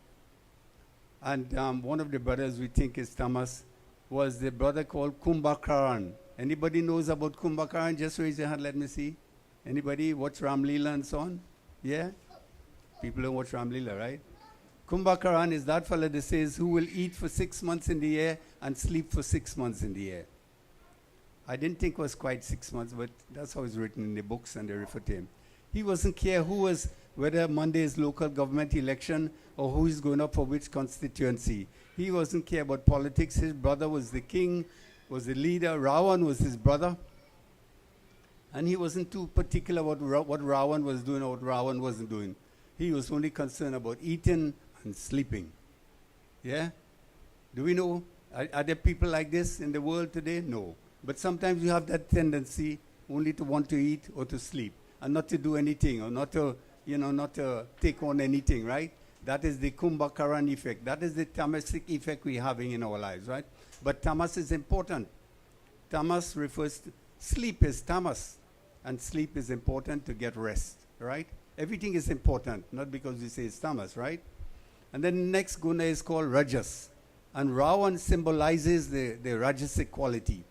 And one of the brothers we think is tamas was the brother called Kumbhakaran. Anybody knows about Kumbhakaran? Just raise your hand, let me see. Anybody watch Ramleela and so on? Yeah? People don't watch Ramleela, right? Kumbhakaran is that fellow that says who will eat for 6 months in the year and sleep for 6 months in the year. I didn't think it was quite 6 months, but that's how it's written in the books and they refer to him. He wasn't care whether Monday is local government election or who is going up for which constituency. He wasn't care about politics. His brother was the king, was the leader. Ravan was his brother. And he wasn't too particular about what Ravan was doing or what Ravan wasn't doing. He was only concerned about eating and sleeping. Yeah? Do we know? Are there people like this in the world today? No. But sometimes you have that tendency only to want to eat or to sleep and not to do anything or not to take on anything, right? That is the Kumbhakaran effect. That is the tamasic effect we're having in our lives, right? But tamas is important. Tamas refers to sleep is tamas. And sleep is important to get rest, right? Everything is important, not because we say it's tamas, right? And then the next guna is called rajas. And Ravan symbolizes the rajasic quality.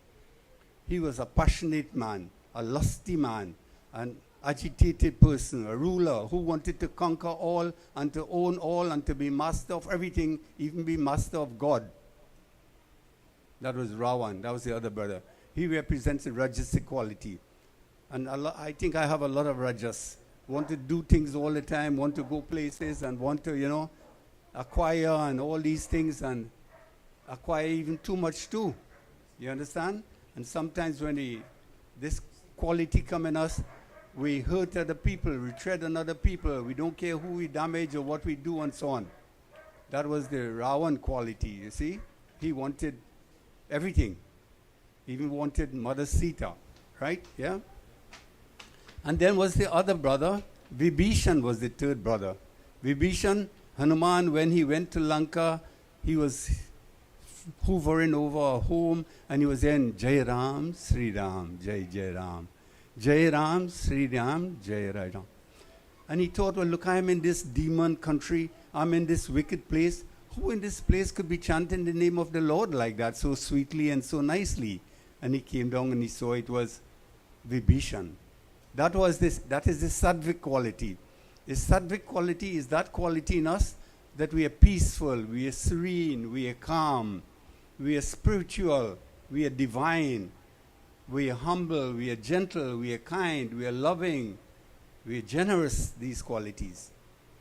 He was a passionate man, a lusty man, an agitated person, a ruler who wanted to conquer all and to own all and to be master of everything, even be master of God. That was Ravan. That was the other brother. He represents the rajasic quality. And I think I have a lot of rajas. Want to do things all the time, want to go places and want to, acquire and all these things and acquire even too much too. You understand? And sometimes when this quality come in us, we hurt other people, we tread on other people, we don't care who we damage or what we do and so on. That was the Ravan quality, you see? He wanted everything. He even wanted Mother Sita, right? Yeah? And then was the other brother, Vibhishan was the 3rd brother. Vibhishan, Hanuman, when he went to Lanka, he was hovering over a home and he was saying, Jai Ram, Sri Ram, Jai Jai Ram. Jai Ram, Sri Ram, Jai Ram. And he thought, well, look, I'm in this demon country. I'm in this wicked place. Who in this place could be chanting the name of the Lord like that, so sweetly and so nicely? And he came down and he saw it was Vibhishan. That is the sattvic quality. The sattvic quality is that quality in us that we are peaceful, we are serene, we are calm, we are spiritual, we are divine, we are humble, we are gentle, we are kind, we are loving, we are generous, these qualities.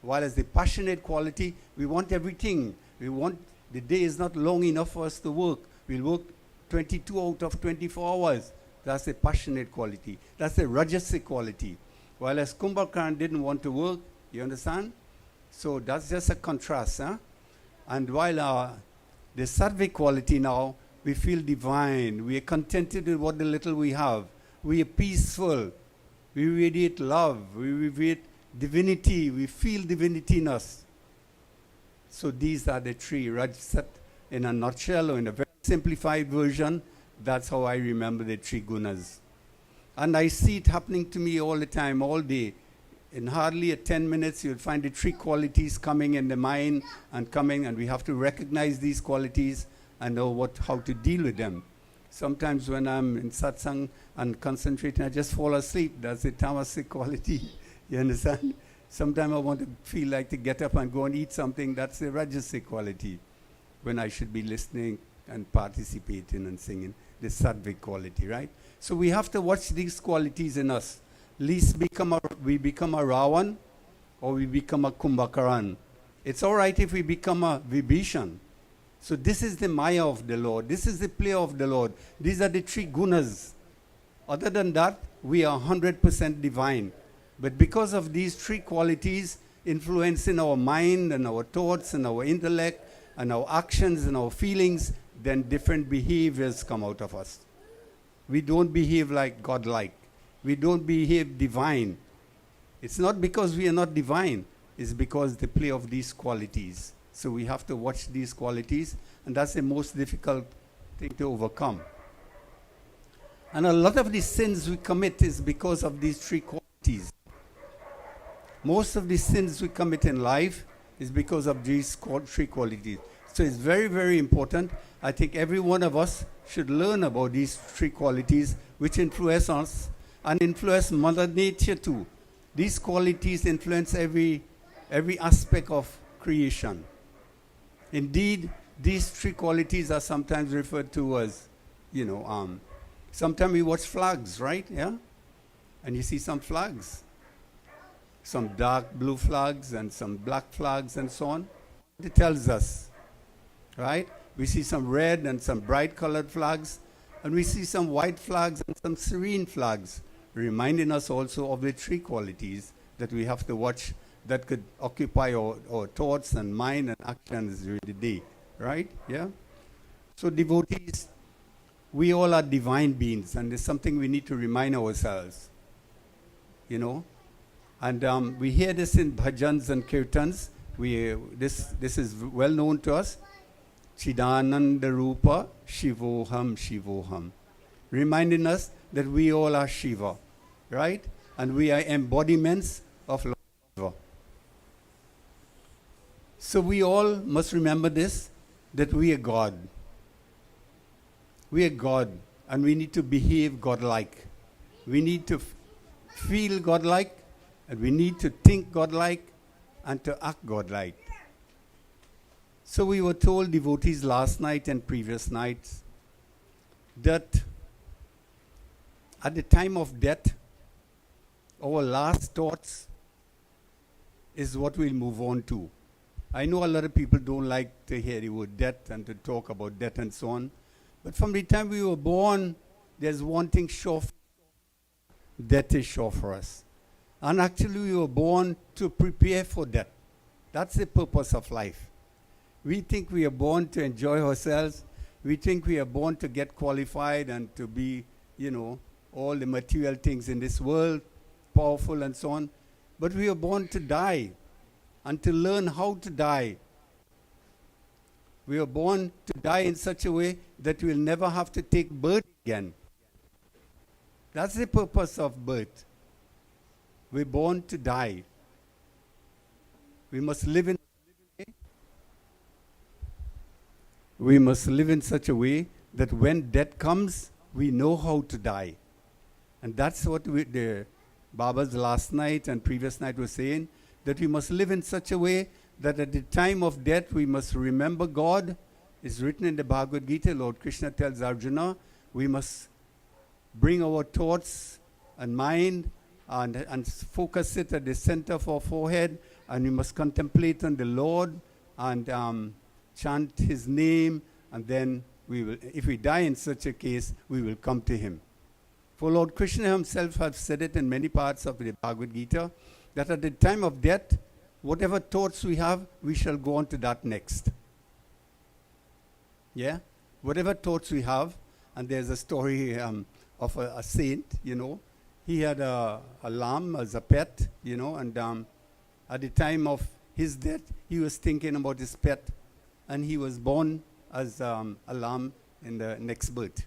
While as the passionate quality, we want everything. The day is not long enough for us to work. We'll work 22 out of 24 hours. That's the passionate quality. That's the rajasic quality. While as Kumbhakaran didn't want to work, you understand? So that's just a contrast. Huh? And while the sattvic quality now, we feel divine. We are contented with what the little we have. We are peaceful. We radiate love. We radiate divinity. We feel divinity in us. So these are the 3 Rajasat in a nutshell or in a very simplified version. That's how I remember the 3 gunas. And I see it happening to me all the time, all day. In hardly 10 minutes, you'll find the 3 qualities coming in the mind and we have to recognize these qualities and know how to deal with them. Sometimes when I'm in satsang and concentrating, I just fall asleep. That's the tamasic quality. You understand? Sometimes I want to feel like to get up and go and eat something. That's the rajasic quality. When I should be listening and participating and singing, the sattvic quality, right? So we have to watch these qualities in us. Least we become a Ravan or we become a Kumbhakaran. It's all right if we become a Vibhishan. So this is the Maya of the Lord. This is the play of the Lord. These are the 3 gunas. Other than that, we are 100% divine. But because of these 3 qualities influencing our mind and our thoughts and our intellect and our actions and our feelings, then different behaviors come out of us. We don't behave like God-like. We don't behave divine. It's not because we are not divine. It's because the play of these qualities. So we have to watch these qualities, and that's the most difficult thing to overcome. And a lot of the sins we commit is because of these three qualities. Most of the sins we commit in life is because of these three qualities. So it's very, very important. I think every one of us should learn about these three qualities which influence us and influence Mother Nature too. These qualities influence every aspect of creation. Indeed, these three qualities are sometimes referred to as, sometimes we watch flags, right? Yeah? And you see some flags. Some dark blue flags and some black flags and so on. It tells us, right? We see some red and some bright colored flags, and we see some white flags and some serene flags, reminding us also of the three qualities that we have to watch that could occupy our thoughts and mind and actions during the day, right? Yeah? So devotees, we all are divine beings, and it's something we need to remind ourselves, And we hear this in bhajans and kirtans. This is well known to us. Chidananda Rupa Shivoham Shivoham. Reminding us that we all are Shiva, right? And we are embodiments of Lord Shiva. So we all must remember this, that we are God. We are God, and we need to behave God-like. We need to feel God-like, and we need to think God-like, and to act God-like. So we were told, devotees, last night and previous nights, that at the time of death, our last thoughts is what we'll move on to. I know a lot of people don't like to hear the word death and to talk about death and so on. But from the time we were born, there's one thing sure. Death is sure for us. And actually we were born to prepare for death. That's the purpose of life. We think we are born to enjoy ourselves. We think we are born to get qualified and to be, all the material things in this world, powerful and so on. But we are born to die and to learn how to die. We are born to die in such a way that we'll never have to take birth again. That's the purpose of birth. We're born to die. We must live in such a way that when death comes, we know how to die. And that's what the Babas last night and previous night were saying, that we must live in such a way that at the time of death we must remember God. It's written in the Bhagavad Gita, Lord Krishna tells Arjuna, we must bring our thoughts and mind and focus it at the center of our forehead, and we must contemplate on the Lord and chant His name, and then we will, if we die in such a case, we will come to Him. For Lord Krishna Himself has said it in many parts of the Bhagavad Gita, that at the time of death, whatever thoughts we have, we shall go on to that next. Yeah? Whatever thoughts we have, and there's a story of a saint, he had a lamb as a pet, and at the time of his death, he was thinking about his pet, and he was born as a lamb in the next birth.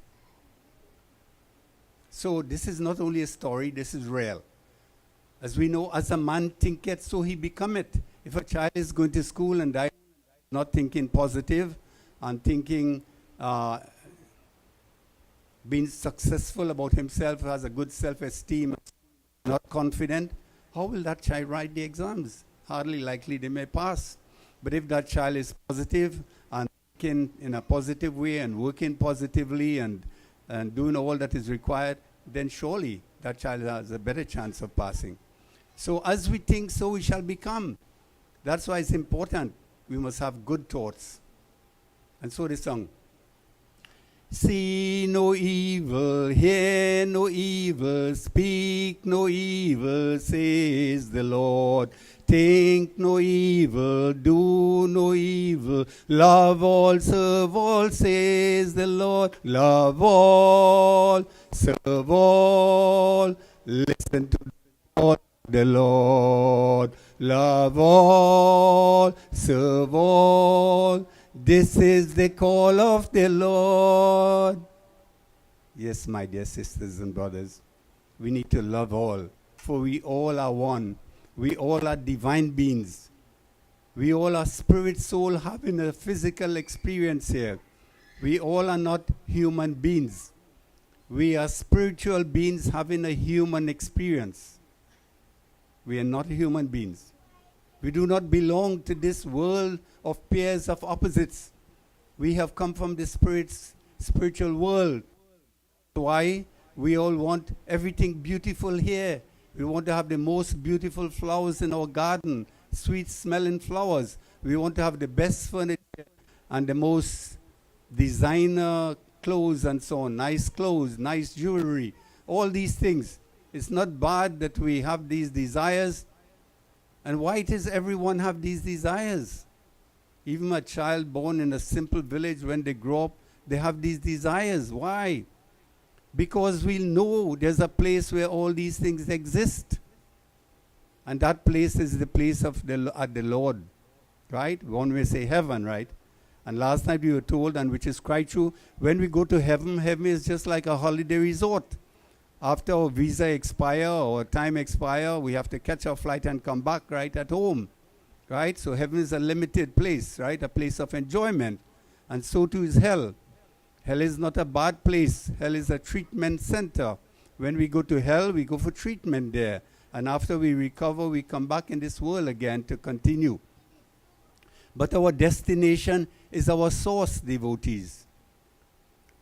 So this is not only a story, this is real. As we know, as a man thinketh, so he becometh. If a child is going to school and die, not thinking positive and thinking, being successful about himself, has a good self-esteem, not confident, how will that child write the exams? Hardly likely they may pass. But if that child is positive and thinking in a positive way and working positively and doing all that is required, then surely that child has a better chance of passing. So as we think, so we shall become. That's why it's important. We must have good thoughts. And so the song. See no evil, hear no evil, speak no evil, says the Lord. Think no evil, do no evil. Love all, serve all, says the Lord. Love all, serve all. Listen to the Lord. Love all, serve all. This is the call of the Lord. Yes, my dear sisters and brothers, we need to love all, for we all are one. We all are divine beings. We all are spirit, soul, having a physical experience here. We all are not human beings. We are spiritual beings having a human experience. We are not human beings. We do not belong to this world of pairs of opposites. We have come from the spiritual world. Why? We all want everything beautiful here. We want to have the most beautiful flowers in our garden, sweet smelling flowers. We want to have the best furniture and the most designer clothes and so on, nice clothes, nice jewelry, all these things. It's not bad that we have these desires. And why does everyone have these desires? Even a child born in a simple village, when they grow up, they have these desires. Why? Because we know there's a place where all these things exist. And that place is the place of the Lord. Right? One may say heaven, right? And last night we were told, and which is quite true, when we go to heaven, heaven is just like a holiday resort. After our visa expire or time expire, we have to catch our flight and come back right at home. Right? So heaven is a limited place, right? A place of enjoyment. And so too is hell. Hell is not a bad place. Hell is a treatment center. When we go to hell, we go for treatment there. And after we recover, we come back in this world again to continue. But our destination is our source, devotees.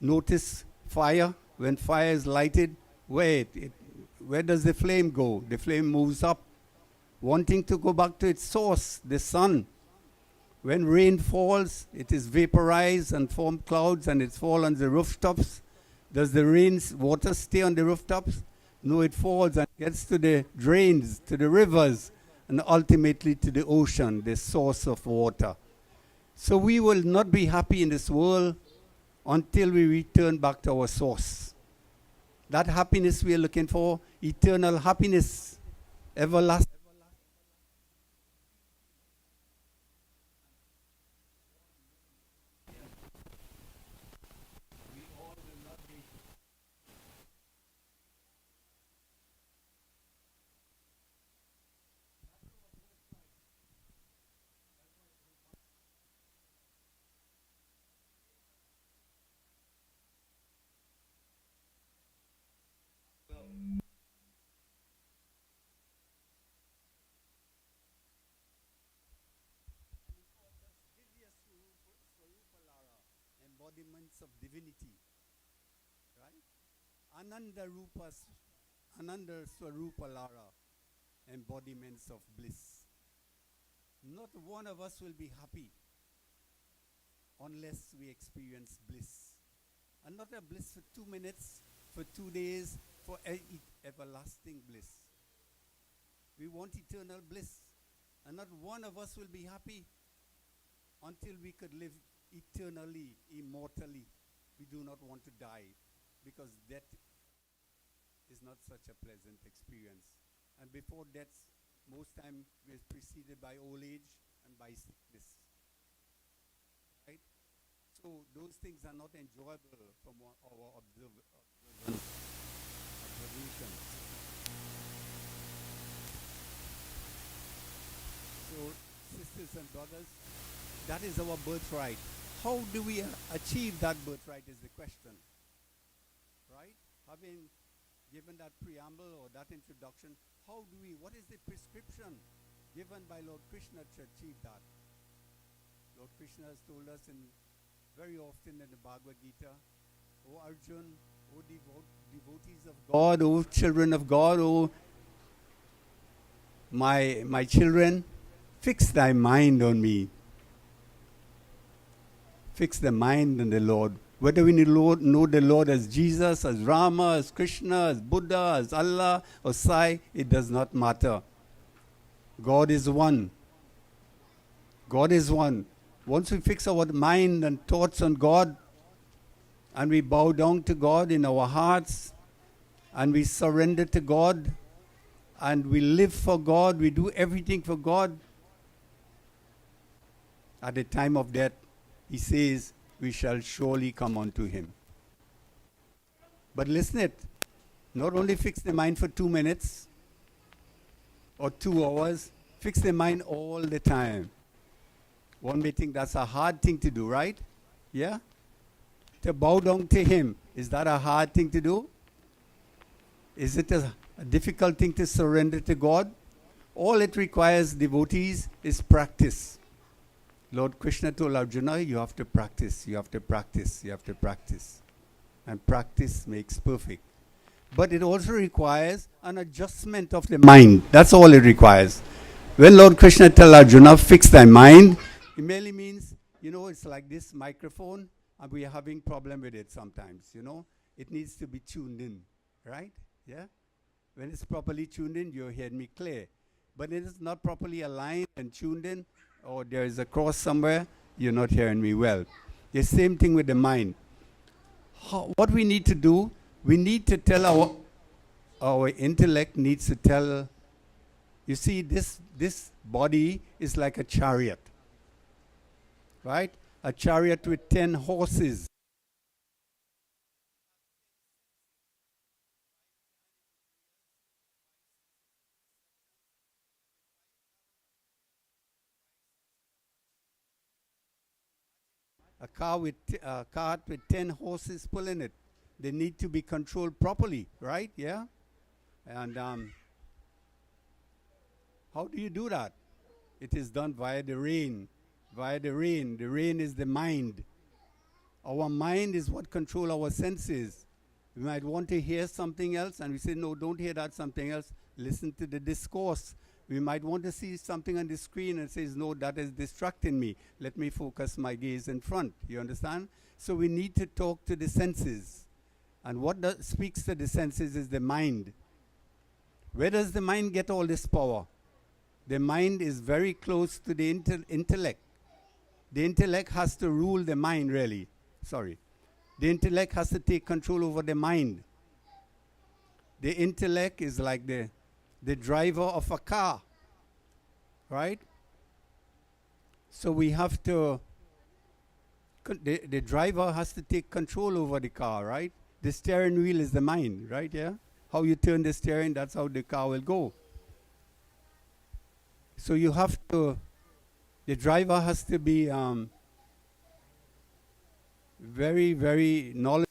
Notice fire. When fire is lighted, where does the flame go? The flame moves up, wanting to go back to its source, the sun. When rain falls, it is vaporized and form clouds, and it falls on the rooftops. Does the rain's water stay on the rooftops? No, it falls and gets to the drains, to the rivers, and ultimately to the ocean, the source of water. So we will not be happy in this world until we return back to our source. That happiness we are looking for, eternal happiness, everlasting. Embodiments of divinity, right? Ananda Swarupa Lara, embodiments of bliss. Not one of us will be happy unless we experience bliss. And not a bliss for 2 minutes, for 2 days, for everlasting bliss. We want eternal bliss. And not one of us will be happy until we could live eternally, immortally. We do not want to die, because death is not such a pleasant experience. And before death, most time we are preceded by old age and by sickness. Right? So those things are not enjoyable from our observations. So, sisters and brothers, that is our birthright. How do we achieve that birthright is the question. Right? Having given that preamble or that introduction, what is the prescription given by Lord Krishna to achieve that? Lord Krishna has told us very often in the Bhagavad Gita, O Arjun, O devotees of God, O children of God, O my children, fix thy mind on me. Fix the mind on the Lord. Whether we know the Lord as Jesus, as Rama, as Krishna, as Buddha, as Allah, or Sai, it does not matter. God is one. God is one. Once we fix our mind and thoughts on God, and we bow down to God in our hearts, and we surrender to God, and we live for God, we do everything for God, at the time of death, he says, we shall surely come unto him. But listen it, not only fix the mind for 2 minutes or 2 hours, fix the mind all the time. One may think that's a hard thing to do, right? Yeah? To bow down to him, is that a hard thing to do? Is it a difficult thing to surrender to God? All it requires, devotees, is practice. Lord Krishna told Arjuna, you have to practice, you have to practice, you have to practice. And practice makes perfect. But it also requires an adjustment of the mind. That's all it requires. When Lord Krishna tells Arjuna, fix thy mind, it merely means, it's like this microphone, and we are having problem with it sometimes, It needs to be tuned in, right? Yeah? When it's properly tuned in, you're hearing me clear. But it is not properly aligned and tuned in, or there is a cross somewhere, you're not hearing me well. The same thing with the mind. What we need to do, we need to tell our intellect needs to tell, you see, this body is like a chariot, right? A chariot with 10 horses. A cart with 10 horses pulling it. They need to be controlled properly, right? Yeah? And how do you do that? It is done via the rain. Via the rain. The rain is the mind. Our mind is what controls our senses. We might want to hear something else, and we say, no, don't hear that something else. Listen to the discourse. We might want to see something on the screen and says, no, that is distracting me. Let me focus my gaze in front. You understand? So we need to talk to the senses. And what speaks to the senses is the mind. Where does the mind get all this power? The mind is very close to the intellect. The intellect has to rule the mind, really. Sorry. The intellect has to take control over the mind. The intellect is like the driver of a car, right? So we have to, the driver has to take control over the car, right? The steering wheel is the mind, right? Yeah? How you turn the steering, that's how the car will go. So you have to, the driver has to be very, very knowledgeable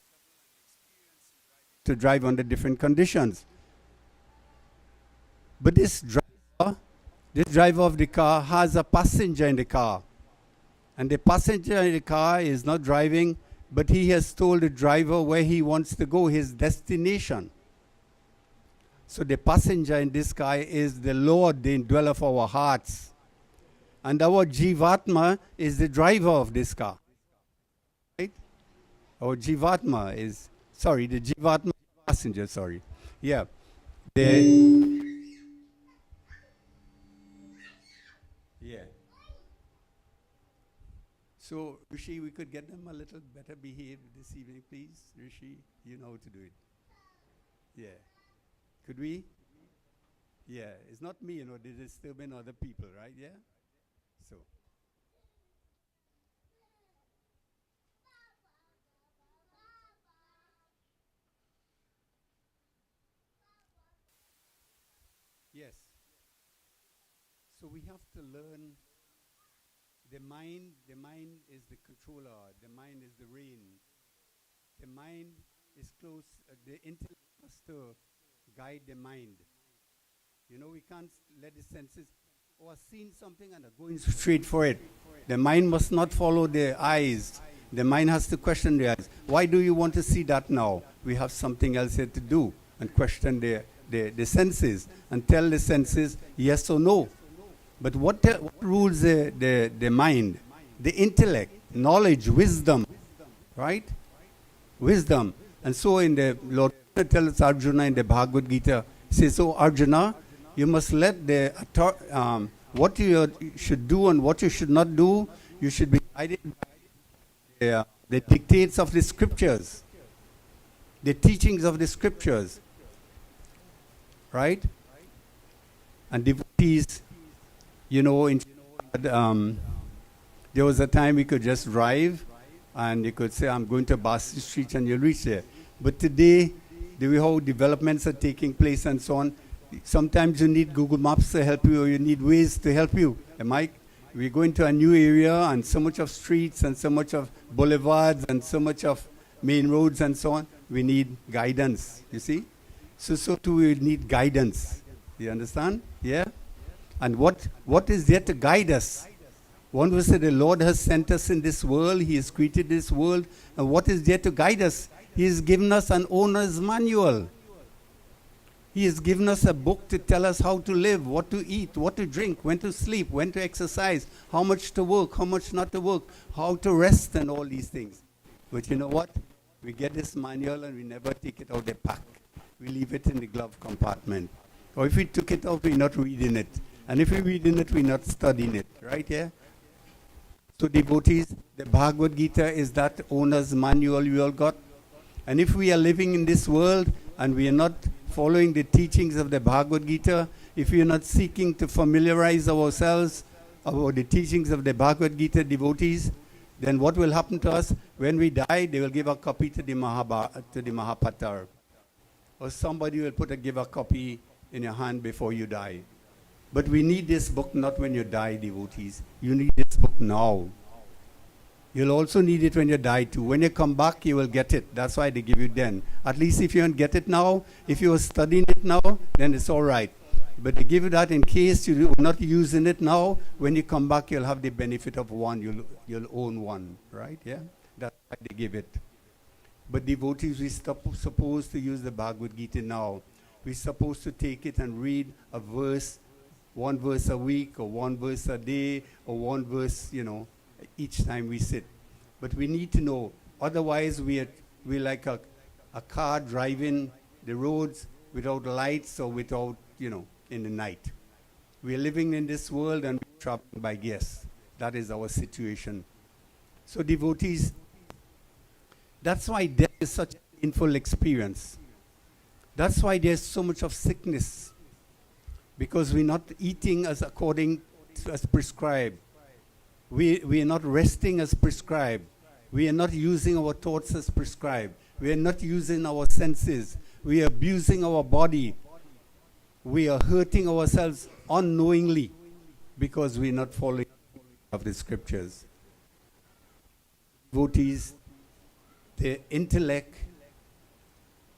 to drive under different conditions. But this driver of the car has a passenger in the car. And the passenger in the car is not driving, but he has told the driver where he wants to go, his destination. So the passenger in this car is the Lord, the indweller of our hearts. And our Jivatma is the driver of this car. Right? Our Jivatma is, the Jivatma passenger, Yeah. Yeah. So, Rishi, we could get them a little better behaved this evening, please. Rishi, you know how to do it. Yeah. Could we? Yeah. It's not me, they're disturbing other people, right? Yeah? So. Yes. So we have to learn the mind is the controller, the mind is the rein. The mind is close, the intellect has to guide the mind. We can't let the senses, I've seen something and are going straight for it. The mind must not follow the eyes. The mind has to question the eyes. Why do you want to see that now? We have something else here to do, and question the senses and tell the senses yes or no. But what rules the mind? The intellect, knowledge, wisdom, right? Wisdom. And so in the Lord tells Arjuna in the Bhagavad Gita, says, so Arjuna, You must let what you should do and what you should not do, you should be guided by the dictates of the scriptures, the teachings of the scriptures, right? And devotees, you know, there was a time we could just drive and you could say, I'm going to Bassie Street, and you'll reach there. But today, the way how developments are taking place and so on, sometimes you need Google Maps to help you, or you need ways to help you. Mike, we go into a new area and so much of streets and so much of boulevards and so much of main roads and so on. We need guidance, you see? So too we need guidance. You understand? Yeah? And what is there to guide us? One will say the Lord has sent us in this world. He has created this world. And what is there to guide us? He has given us an owner's manual. He has given us a book to tell us how to live, what to eat, what to drink, when to sleep, when to exercise, how much to work, how much not to work, how to rest, and all these things. But you know what? We get this manual and we never take it out of the pack. We leave it in the glove compartment. Or if we took it out, we're not reading it. And if we're reading it, we're not studying it. Right here? So devotees, the Bhagavad Gita is that owner's manual you all got. And if we are living in this world and we are not following the teachings of the Bhagavad Gita, if we are not seeking to familiarize ourselves about the teachings of the Bhagavad Gita devotees, then what will happen to us? When we die, they will give a copy to the Mahapatar. Or somebody will give a copy in your hand before you die. But we need this book not when you die, devotees. You need this book now. You'll also need it when you die too. When you come back, you will get it. That's why they give you then. At least if you don't get it now, if you are studying it now, then it's all right. But they give you that in case you're not using it now. When you come back, you'll have the benefit of one. You'll own one, right? Yeah? That's why they give it. But devotees, we're supposed to use the Bhagavad Gita now. We're supposed to take it and read a verse, one verse a week, or one verse a day, or one verse, each time we sit. But we need to know. Otherwise, we're like a car driving the roads without lights or without, in the night. We're living in this world and we're traveling by guess. That is our situation. So devotees, that's why death is such a painful experience. That's why there's so much of sickness. Because we're not eating as prescribed. We are not resting as prescribed. We are not using our thoughts as prescribed. We are not using our senses. We are abusing our body. We are hurting ourselves unknowingly because we are not following of the scriptures. Devotees, the intellect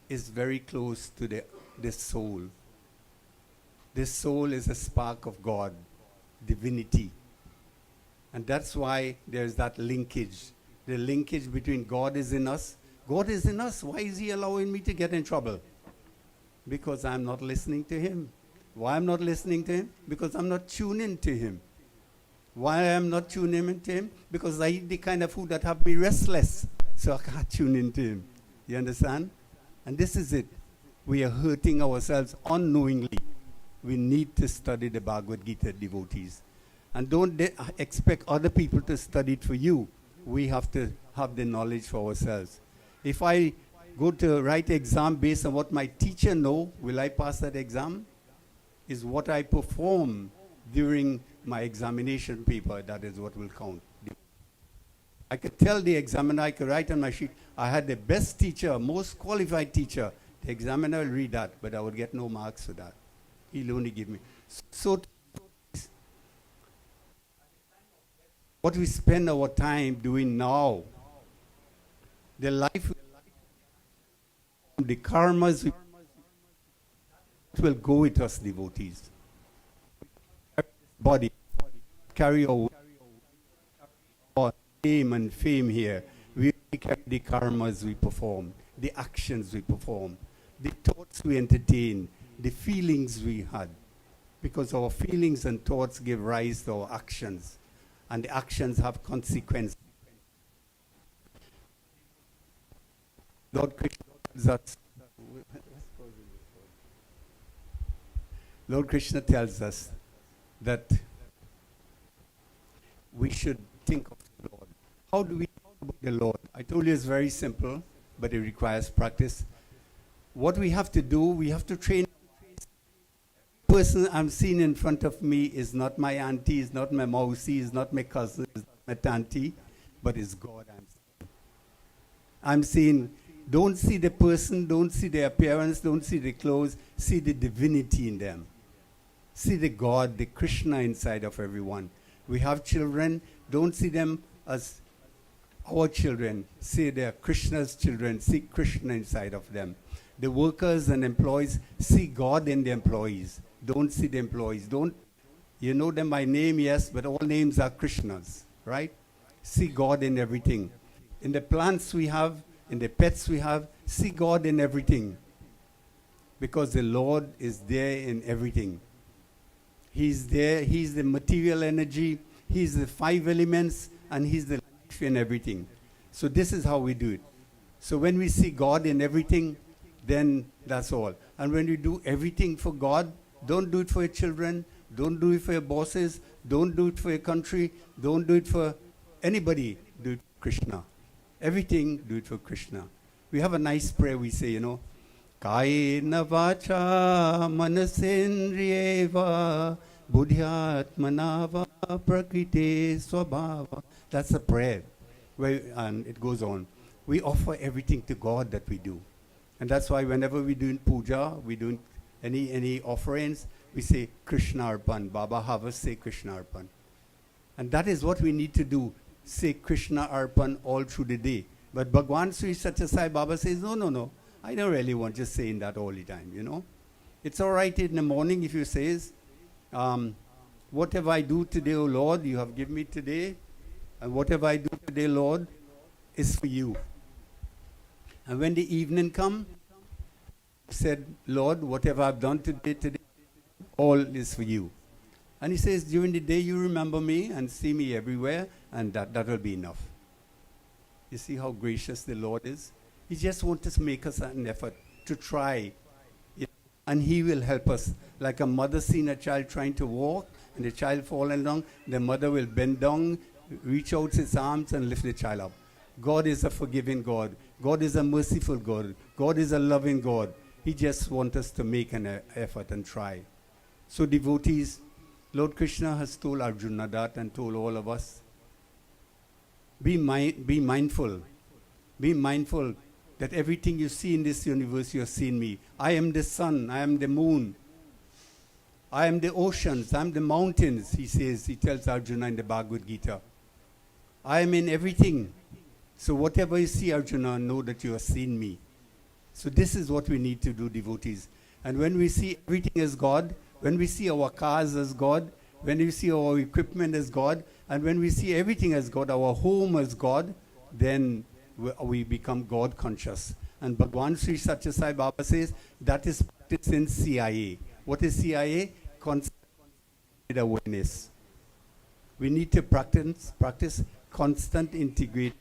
is very close to the soul. The soul is a spark of God, divinity. And that's why there's that linkage. The linkage between God is in us. God is in us. Why is he allowing me to get in trouble? Because I'm not listening to him. Why I'm not listening to him? Because I'm not tuning to him. Why I'm not tuning into him? Because I eat the kind of food that have me restless. So I can't tune into him. You understand? And this is it. We are hurting ourselves unknowingly. We need to study the Bhagavad Gita, devotees. And don't expect other people to study it for you. We have to have the knowledge for ourselves. If I go to write an exam based on what my teacher know, will I pass that exam? Is what I perform during my examination paper, that is what will count. I could tell the examiner, I could write on my sheet, I had the best teacher, most qualified teacher. The examiner will read that, but I would get no marks for that. He'll only give me. So what we spend our time doing now, the life, the karmas will go with us, devotees. Body, carry our name and fame here. We carry the karmas we perform, the actions we perform, the thoughts we entertain, the feelings we had. Because our feelings and thoughts give rise to our actions. And the actions have consequences. Lord Krishna, Lord Krishna tells us that we should think of the Lord. How do we talk about the Lord? I told you it's very simple, but it requires practice. What we have to do, we have to train. The person I'm seeing in front of me is not my auntie, is not my mousy, is not my cousin, is not my tanty, but it's God I'm seeing. Don't see the person, don't see the appearance, don't see the clothes, see the divinity in them. See the God, the Krishna inside of everyone. We have children, don't see them as our children. See they are Krishna's children, see Krishna inside of them. The workers and employees, see God in the employees. Don't see the employees. You know them by name, yes, but all names are Krishna's, right? See God in everything. In the plants we have, in the pets we have, see God in everything. Because the Lord is there in everything. He's there, He's the material energy, He's the 5 elements, and He's the life in everything. So this is how we do it. So when we see God in everything, then that's all. And when you do everything for God, don't do it for your children, don't do it for your bosses, don't do it for your country, don't do it for anybody, do it for Krishna. Everything, do it for Krishna. We have a nice prayer we say, Kayena vacha manasendriyeva buddhyatmanava prakrite swabhava. That's a prayer. And it goes on. We offer everything to God that we do. And that's why whenever we do puja, we do any offerings, we say Krishna Arpan. Baba Havas say Krishna Arpan. And that is what we need to do. Say Krishna Arpan all through the day. But Bhagwan Sri Satya Sai Baba says, no. I don't really want just saying that all the time, It's all right in the morning if you say, whatever I do today, O Lord, you have given me today. And whatever I do today, Lord, is for you. And when the evening come, said, Lord, whatever I've done today, all is for you. And he says, during the day you remember me and see me everywhere, and that will be enough. You see how gracious the Lord is? He just wants to make us an effort to try. And He will help us. Like a mother seeing a child trying to walk, and the child falling down, the mother will bend down, reach out its arms and lift the child up. God is a forgiving God. God is a merciful God. God is a loving God. He just wants us to make an effort and try. So devotees, Lord Krishna has told Arjuna that and told all of us, be mindful. Be mindful that everything you see in this universe, you have seen me. I am the sun. I am the moon. I am the oceans. I am the mountains, he tells Arjuna in the Bhagavad Gita. I am in everything. So whatever you see, Arjuna, know that you have seen me. So this is what we need to do, devotees. And when we see everything as God, when we see our cars as God, when we see our equipment as God, and when we see everything as God, our home as God, then we become God conscious. And Bhagwan Sri Satya Sai Baba says that is practice in CIA. What is CIA? Constant awareness. We need to practice constant integrated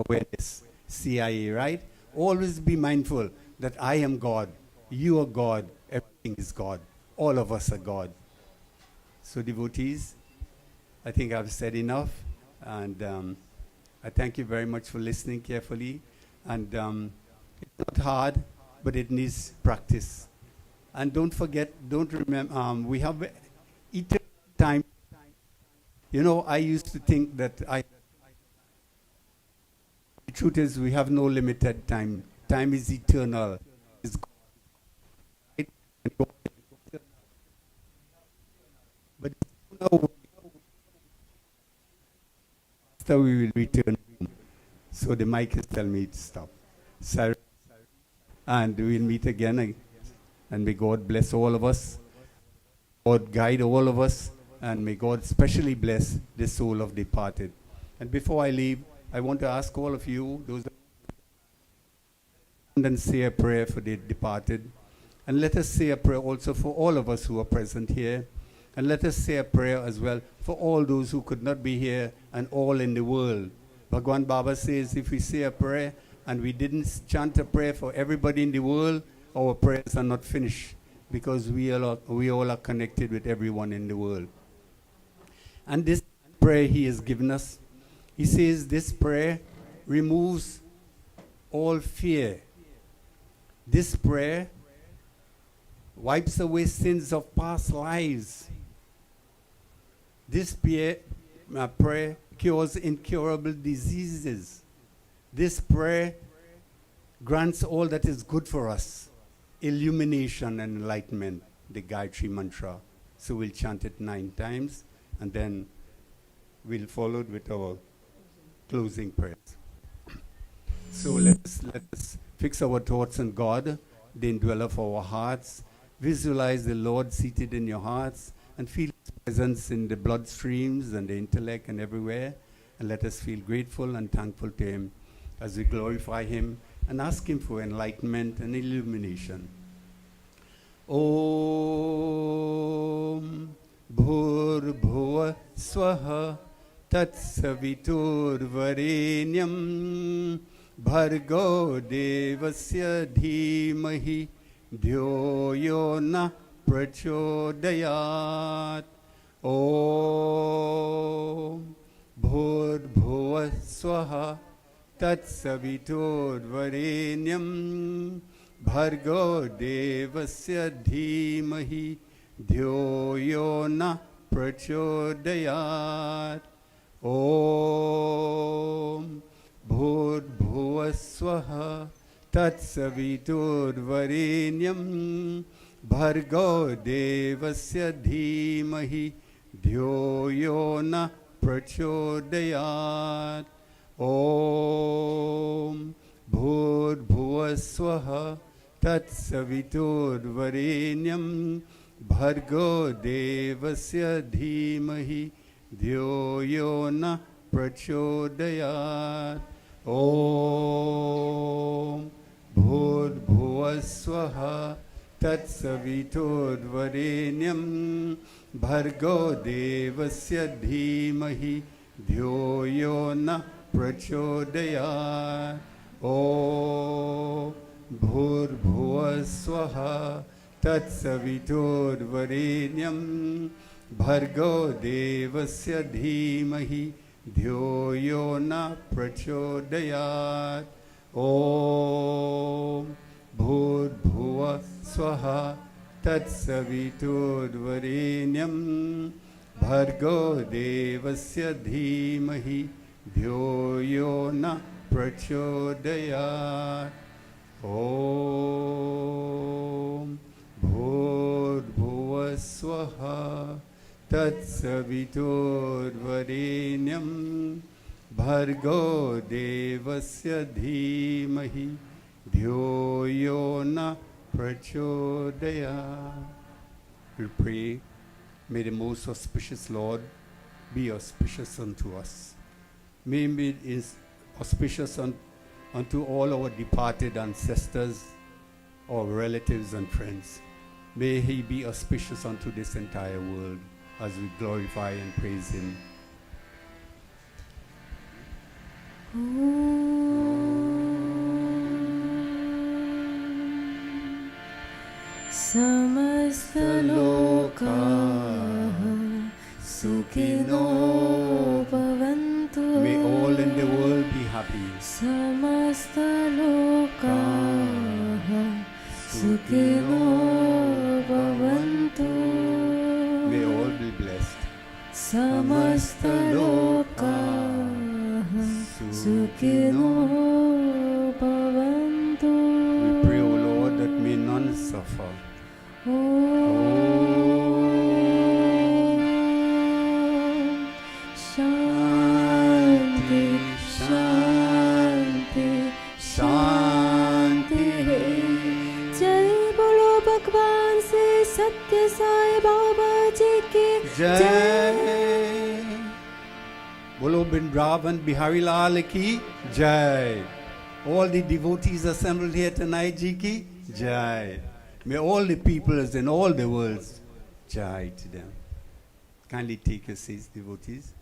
awareness. CIA, right? Always be mindful that I am God, you are God, everything is God. All of us are God. So devotees, I think I've said enough, and I thank you very much for listening carefully. And it's not hard, but it needs practice. And don't forget, don't remember, we have eternal time. I used to think that the truth is we have no limited time. Time is eternal. It's God. But after we will return home. So the mic is telling me to stop. Sorry. And we'll meet again. And may God bless all of us. God guide all of us. And may God especially bless the soul of departed. And before I leave, I want to ask all of you, those and say a prayer for the departed. And let us say a prayer also for all of us who are present here. And let us say a prayer as well for all those who could not be here and all in the world. Bhagwan Baba says if we say a prayer and we didn't chant a prayer for everybody in the world, our prayers are not finished. because we all are connected with everyone in the world. And this prayer he has given us, he says this prayer removes all fear. This prayer wipes away sins of past lives. This prayer cures incurable diseases. This prayer grants all that is good for us, illumination and enlightenment, the Gayatri mantra. So we'll chant it 9 times, and then we'll follow it with our closing prayers. So let us fix our thoughts on God, the indweller of our hearts. Visualize the Lord seated in your hearts and feel His presence in the bloodstreams and the intellect and everywhere. And let us feel grateful and thankful to Him as we glorify Him and ask Him for enlightenment and illumination. Om Bhur Swaha Tat Savitur Varenyam Bhargo Devasya Dhimahi Dhyo Yo Na Prachodayat. Om Bhur Swaha Tat Savitur Varenyam Bhargo Devasya Dhimahi Dhyo Yo Na Prachodayat. Om Bhur Swaha Tat Savitur Varenyam Bhargo Devasya Dhimahi Dhyo Yo Na Prachodayat. Om Bhur Swaha Tat Savitur Varenyam Bhargo Devasya Dhimahi Dhyo Yo Na Prachodayat. Om Bhur Swaha Tat Savitur Varenyam Bhargo Devasya Dhimahi Dhyo Yo Na Prachodayat. Om Bhur Swaha Tat Savitur Varenyam Bhargo Devasya Dhimahi Dhyo Yo Na Prachodayat. Om Bhur Swaha Tat Savitur Varenyam Bhargo Devasya Dhimahi Dhyo Yo Na Prachodayat. Om Bhur Swaha Tat Savitur Varenyam Bhargo Devasya Dhimahi Dhyo Yo Na Prachodayat. We pray, may the most auspicious Lord be auspicious unto us. May He be auspicious unto all our departed ancestors, our relatives and friends. May He be auspicious unto this entire world as we glorify and praise Him. Samasta lokaha sukhino bhavantu. May all in the world be happy. Samasta lokaha sukhino bhavantu. May all be blessed. Samasta lokaha sukhino bhavantu. We pray, O Lord, that may none suffer. Om Shanti Shanti Shanti. Jai bolo Bhagwan se Satya Sai Baba ji ki Jai. Bolo Vrindavan Bihari Lal ki Jai. All the devotees assembled here tonight, ji ki Jai. May all the peoples in all the worlds Jai to them. Kindly take your seats, devotees.